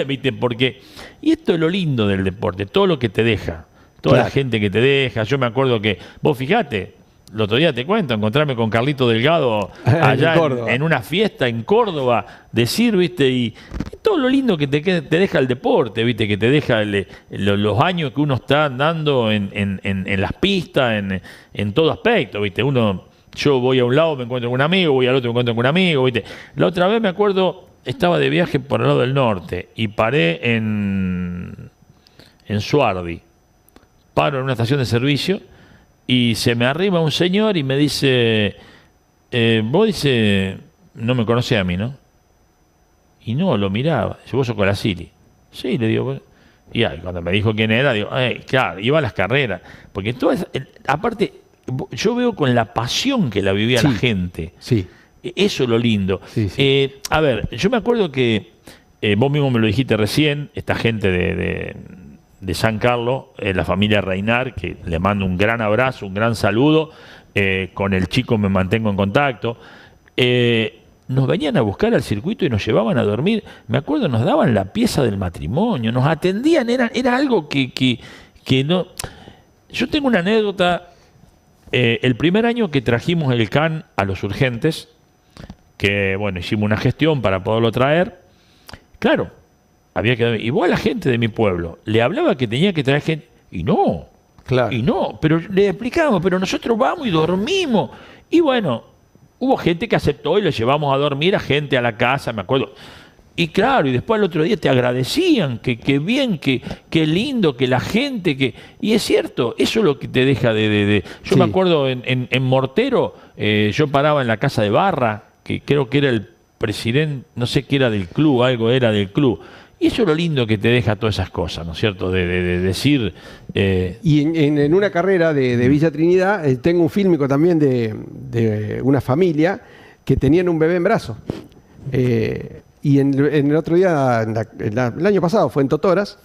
¿viste? Porque, y esto es lo lindo del deporte, todo lo que te deja, toda la gente que te deja. Yo me acuerdo que, vos fijate, el otro día te cuento, encontrarme con Carlito Delgado allá en una fiesta en Córdoba, decir, ¿viste? Y todo lo lindo que te deja el deporte, ¿viste? Que te deja los años que uno está andando en las pistas, en todo aspecto, ¿viste? Uno yo voy a un lado, me encuentro con un amigo, voy al otro, me encuentro con un amigo, ¿viste? La otra vez me acuerdo, estaba de viaje por el lado del norte y paré en Suardi. Paro en una estación de servicio y se me arriba un señor y me dice, vos, dice, no me conocés a mí, ¿no? Y no, lo miraba. Dice, vos sos Colasili. Sí, le digo. Y cuando me dijo quién era, digo, claro, iba a las carreras. Porque todas, aparte, yo veo con la pasión que la vivía la gente. Sí. Eso es lo lindo. Sí, sí. A ver, yo me acuerdo que vos mismo me lo dijiste recién, esta gente de San Carlos, la familia Reinar, que le mando un gran abrazo, un gran saludo. Con el chico me mantengo en contacto. Nos venían a buscar al circuito y nos llevaban a dormir. Me acuerdo, nos daban la pieza del matrimonio, nos atendían, era algo que no... Yo tengo una anécdota. El primer año que trajimos el CAN a los Urgentes, que bueno, hicimos una gestión para poderlo traer, claro, había que... Y vos a la gente de mi pueblo le hablaba que tenía que traer gente, y no, Claro. y no, pero le explicábamos, pero nosotros vamos y dormimos. Y bueno, hubo gente que aceptó y le llevamos a dormir a gente a la casa, me acuerdo. Y claro, y después al otro día te agradecían, que bien, que lindo, que la gente, que... Y es cierto, eso es lo que te deja Yo Sí. me acuerdo en Mortero, yo paraba en la casa de Barra, que creo que era el presidente, no sé qué era del club, algo era del club. Y eso es lo lindo que te deja todas esas cosas, ¿no es cierto? De decir... Y en una carrera de Villa Trinidad, tengo un fílmico también de una familia que tenían un bebé en brazos. Y en el otro día, el año pasado, fue en Totoras,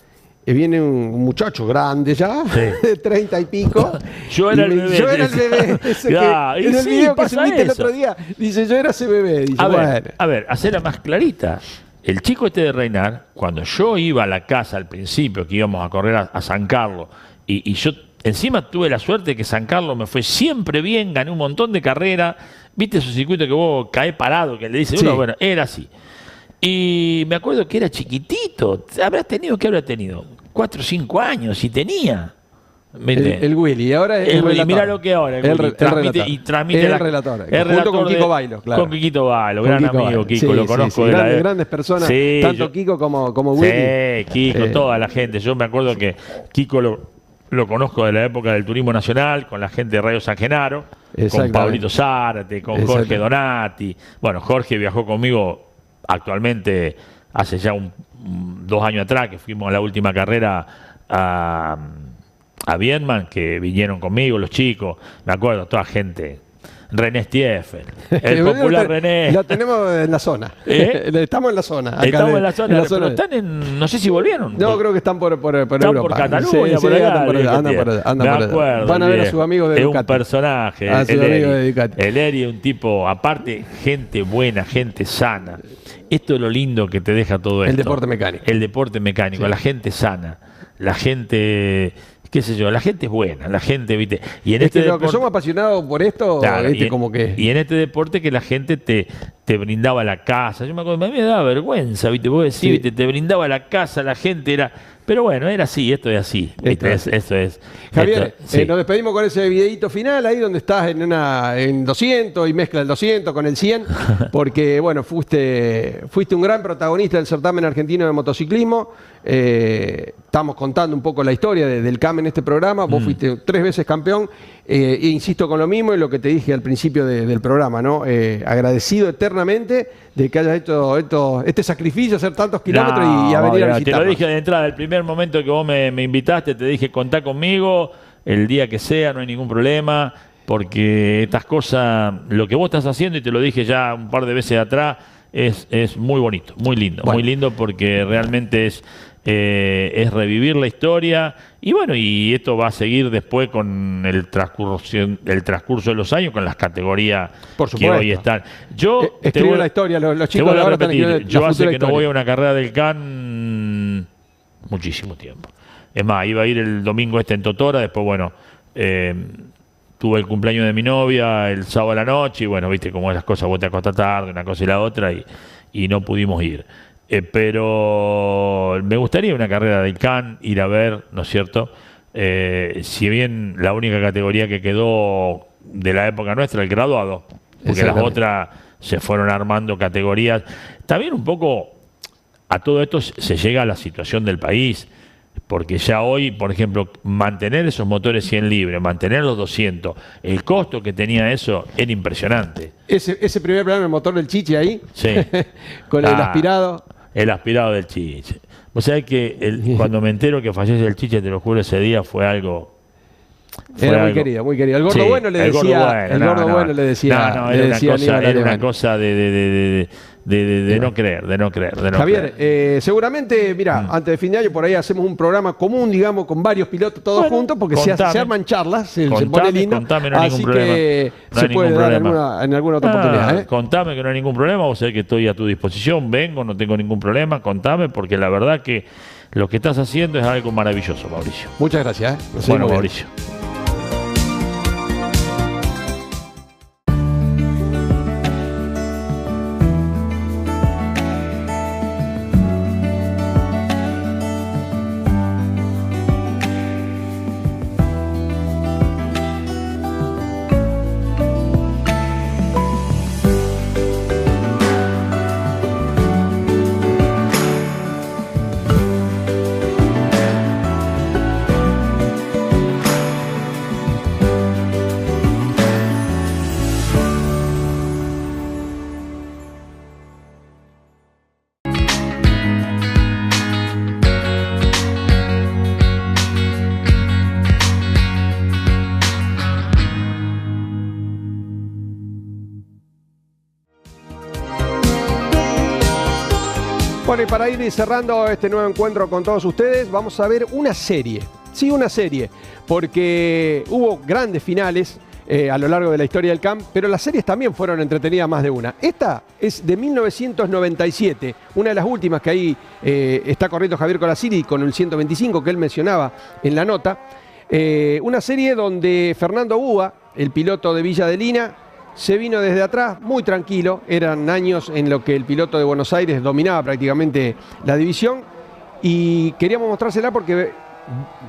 viene un muchacho grande ya, Sí. de 30 y pico. Yo era el bebé. Yo era el bebé. Ese Claro, y en el sí, video que pasa subiste el eso. otro día, dice, yo era ese bebé. Dice, bueno. A ver, hacerla más clarita. El chico este de Reinar, cuando yo iba a la casa al principio, que íbamos a correr a San Carlos, y yo encima tuve la suerte de que San Carlos me fue siempre bien, gané un montón de carreras, viste esos circuitos que vos caes parado, que le dice Sí. uno, bueno, era así. Y me acuerdo que era chiquitito, ¿qué habrá tenido? 4 o 5 años, y tenía. El Willy, ahora es el relator. Mira lo que ahora, el Willy, transmite el la- relator. el Junto relator con Kiko de- Bailo, claro. Con Quiquito Bailo, Con gran Kiko amigo Bailo. Kiko, Sí, lo sí, conozco sí, de la... grandes personas, Sí, tanto Kiko como Willy. Sí, Kiko, toda la gente. Yo me acuerdo que Kiko lo conozco de la época del Turismo Nacional, con la gente de Radio San Genaro, con Exactamente. Pablito Zárate, con Jorge Exactamente. Donati. Bueno, Jorge viajó conmigo actualmente hace ya 2 años atrás, que fuimos a la última carrera a Viedman, que vinieron conmigo los chicos, me acuerdo, toda gente. René Stiefel, el popular René. Lo tenemos en la zona. ¿Eh? Estamos en la zona. acá Estamos de- en la zona, pero están en, no sé si volvieron. No, creo que están por Están Europa. por Cataluña, Sí, por sí, allá. andan por allá, andan viejo. por allá, andan Me por allá. acuerdo, Van a ver a viejo. sus amigos de Es Ducati. un personaje, A sus el amigos de Eri. Ducati. El Eri es un tipo, aparte, gente buena, gente sana. Esto es lo lindo que te deja todo esto. El deporte mecánico. El deporte mecánico, Sí. la gente sana, la gente, qué sé yo, la gente es buena, la gente, viste. Y en Es este que los que deporte, somos apasionados por esto, claro, viste, y, como que... y en este deporte que la gente te brindaba la casa. Yo me acuerdo, a mí me daba vergüenza, ¿viste? Vos decís, Sí. ¿viste? Te brindaba la casa, la gente era... Pero bueno, era así, esto es así. ¿viste? Esto es... Javier, esto- sí. nos despedimos con ese videito final ahí donde estás en 200 y mezcla el 200 con el 100, porque bueno, fuiste un gran protagonista del certamen argentino de motociclismo. Estamos contando un poco la historia del CAM en este programa. Vos fuiste 3 veces campeón. E insisto con lo mismo y lo que te dije al principio del programa, ¿no? Agradecido eternamente de que hayas hecho este sacrificio, hacer tantos kilómetros y a venir a Te lo visitarnos. dije de entrada, el primer momento que vos me invitaste, te dije, contá conmigo, el día que sea, no hay ningún problema, porque estas cosas, lo que vos estás haciendo, y te lo dije ya un par de veces atrás, es muy bonito, muy lindo, Bueno. muy lindo porque realmente es revivir la historia y bueno, y esto va a seguir después con el transcurso de los años, con las categorías Por que supuesto. hoy están. Yo te Escribo voy- la historia, los te chicos voy de a ahora están repetir, escribiendo yo la hace futura que no historia. voy a una carrera del CAN muchísimo tiempo. Es más, iba a ir el domingo en Totora, después bueno, tuve el cumpleaños de mi novia el sábado a la noche y bueno, viste cómo es las cosas, vos te acostás tarde, una cosa y la otra y no pudimos ir. Pero me gustaría una carrera del CAN, ir a ver, ¿no es cierto? Si bien la única categoría que quedó de la época nuestra, el graduado, porque las otras se fueron armando categorías. También un poco a todo esto se llega a la situación del país, porque ya hoy, por ejemplo, mantener esos motores 100 libres, mantener los 200, el costo que tenía eso era impresionante. Ese primer programa, el motor del Chiche ahí, sí. con el aspirado. El aspirado del Chiche. Vos sabés que cuando me entero que fallece el Chiche, te lo juro, ese día fue algo... Era muy querido, muy querido. El gordo bueno le decía... El gordo bueno le decía... No, era una cosa de no creer, de no creer. Javier, seguramente, mira, antes de fin de año por ahí hacemos un programa común, digamos, con varios pilotos todos juntos, porque se arman charlas, se pone lindo. Contame, no hay ningún problema. Que no se puede dar en alguna otra oportunidad. Contame que no hay ningún problema, vos sabés que estoy a tu disposición, vengo, no tengo ningún problema, contame, porque la verdad que lo que estás haciendo es algo maravilloso, Mauricio. Muchas gracias. Bueno, Mauricio. Bueno, y para ir cerrando este nuevo encuentro con todos ustedes, vamos a ver una serie. Sí, una serie, porque hubo grandes finales a lo largo de la historia del CAM, pero las series también fueron entretenidas más de una. Esta es de 1997, una de las últimas que ahí está corriendo Javier Colasiri con el 125 que él mencionaba en la nota. Una serie donde Fernando Búa, el piloto de Villa Adelina, se vino desde atrás muy tranquilo. Eran años en los que el piloto de Buenos Aires dominaba prácticamente la división y queríamos mostrársela porque,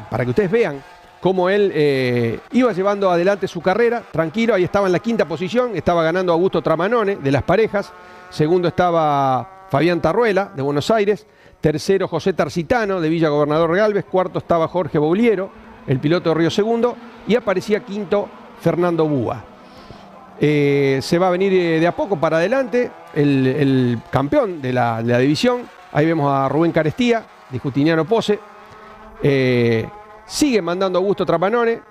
para que ustedes vean cómo él iba llevando adelante su carrera, tranquilo. Ahí estaba en la quinta posición, estaba ganando Augusto Tramanone de las parejas, segundo estaba Fabián Tarruela de Buenos Aires, tercero José Tarsitano de Villa Gobernador Galvez, cuarto estaba Jorge Bouliero, el piloto de Río Segundo, y aparecía quinto Fernando Búa. Se va a venir de a poco para adelante el campeón de la división. Ahí vemos a Rubén Carestía, de Justiniano Pose. Sigue mandando Augusto Trapanone.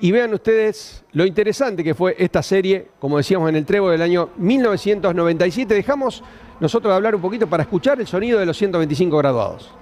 Y vean ustedes lo interesante que fue esta serie, como decíamos en el Trébol del año 1997. Dejamos nosotros de hablar un poquito para escuchar el sonido de los 125 graduados.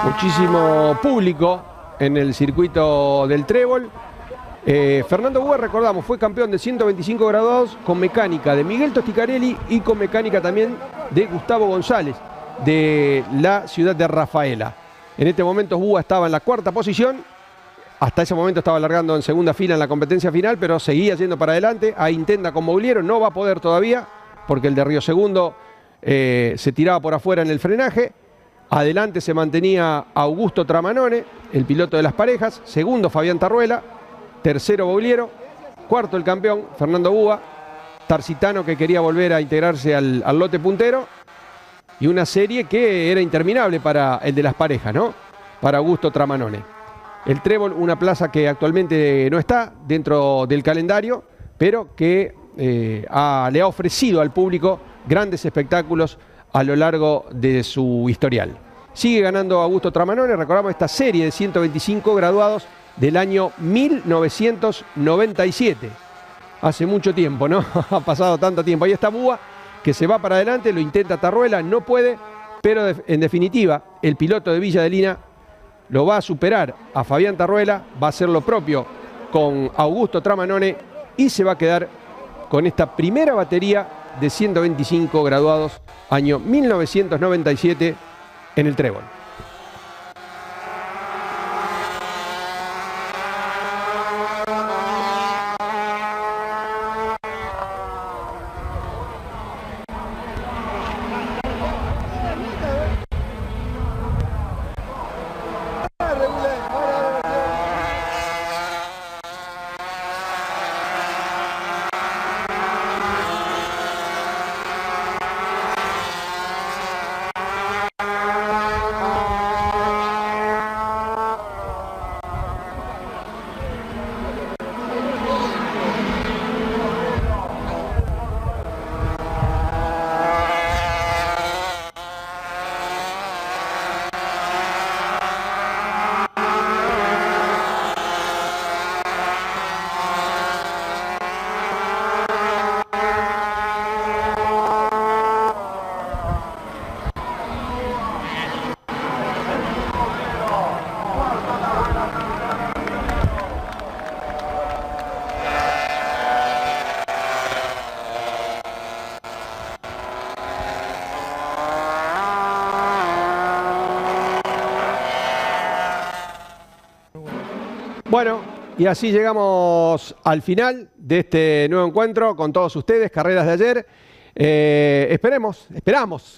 Muchísimo público en el circuito del Trébol. Fernando Búa, recordamos, fue campeón de 125 graduados con mecánica de Miguel Tosticarelli y con mecánica también de Gustavo González de la ciudad de Rafaela. En este momento Búa estaba en la cuarta posición, hasta ese momento estaba largando en segunda fila en la competencia final, pero seguía yendo para adelante. Ahí intenta con Bouliero, no va a poder todavía porque el de Río Segundo se tiraba por afuera en el frenaje. Adelante se mantenía Augusto Tramanone, el piloto de las parejas. Segundo, Fabián Tarruela. Tercero, Bouliero. Cuarto, el campeón, Fernando Búa. Tarsitano, que quería volver a integrarse al lote puntero. Y una serie que era interminable para el de las parejas, ¿no? Para Augusto Tramanone. El Trébol, una plaza que actualmente no está dentro del calendario, pero que le ha ofrecido al público grandes espectáculos a lo largo de su historial. Sigue ganando Augusto Tramanone, recordamos esta serie de 125 graduados del año 1997. Hace mucho tiempo, ¿no? Ha pasado tanto tiempo. Ahí está Búa, que se va para adelante, lo intenta Tarruela, no puede, pero en definitiva, el piloto de Villa Adelina lo va a superar a Fabián Tarruela, va a hacer lo propio con Augusto Tramanone y se va a quedar con esta primera batería de 125 graduados, año 1997, en el Trébol. Bueno, y así llegamos al final de este nuevo encuentro con todos ustedes, Carreras de Ayer. Esperamos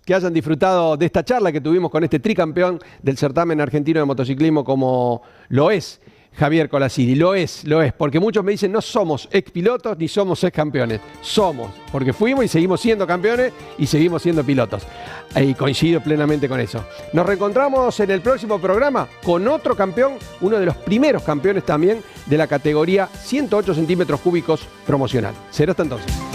que hayan disfrutado de esta charla que tuvimos con este tricampeón del certamen argentino de motociclismo como lo es Javier Colasiri. Lo es, porque muchos me dicen no somos expilotos ni somos excampeones. Somos, porque fuimos y seguimos siendo campeones y seguimos siendo pilotos. Y coincido plenamente con eso. Nos reencontramos en el próximo programa con otro campeón, uno de los primeros campeones también de la categoría 108 centímetros cúbicos promocional. Será hasta entonces.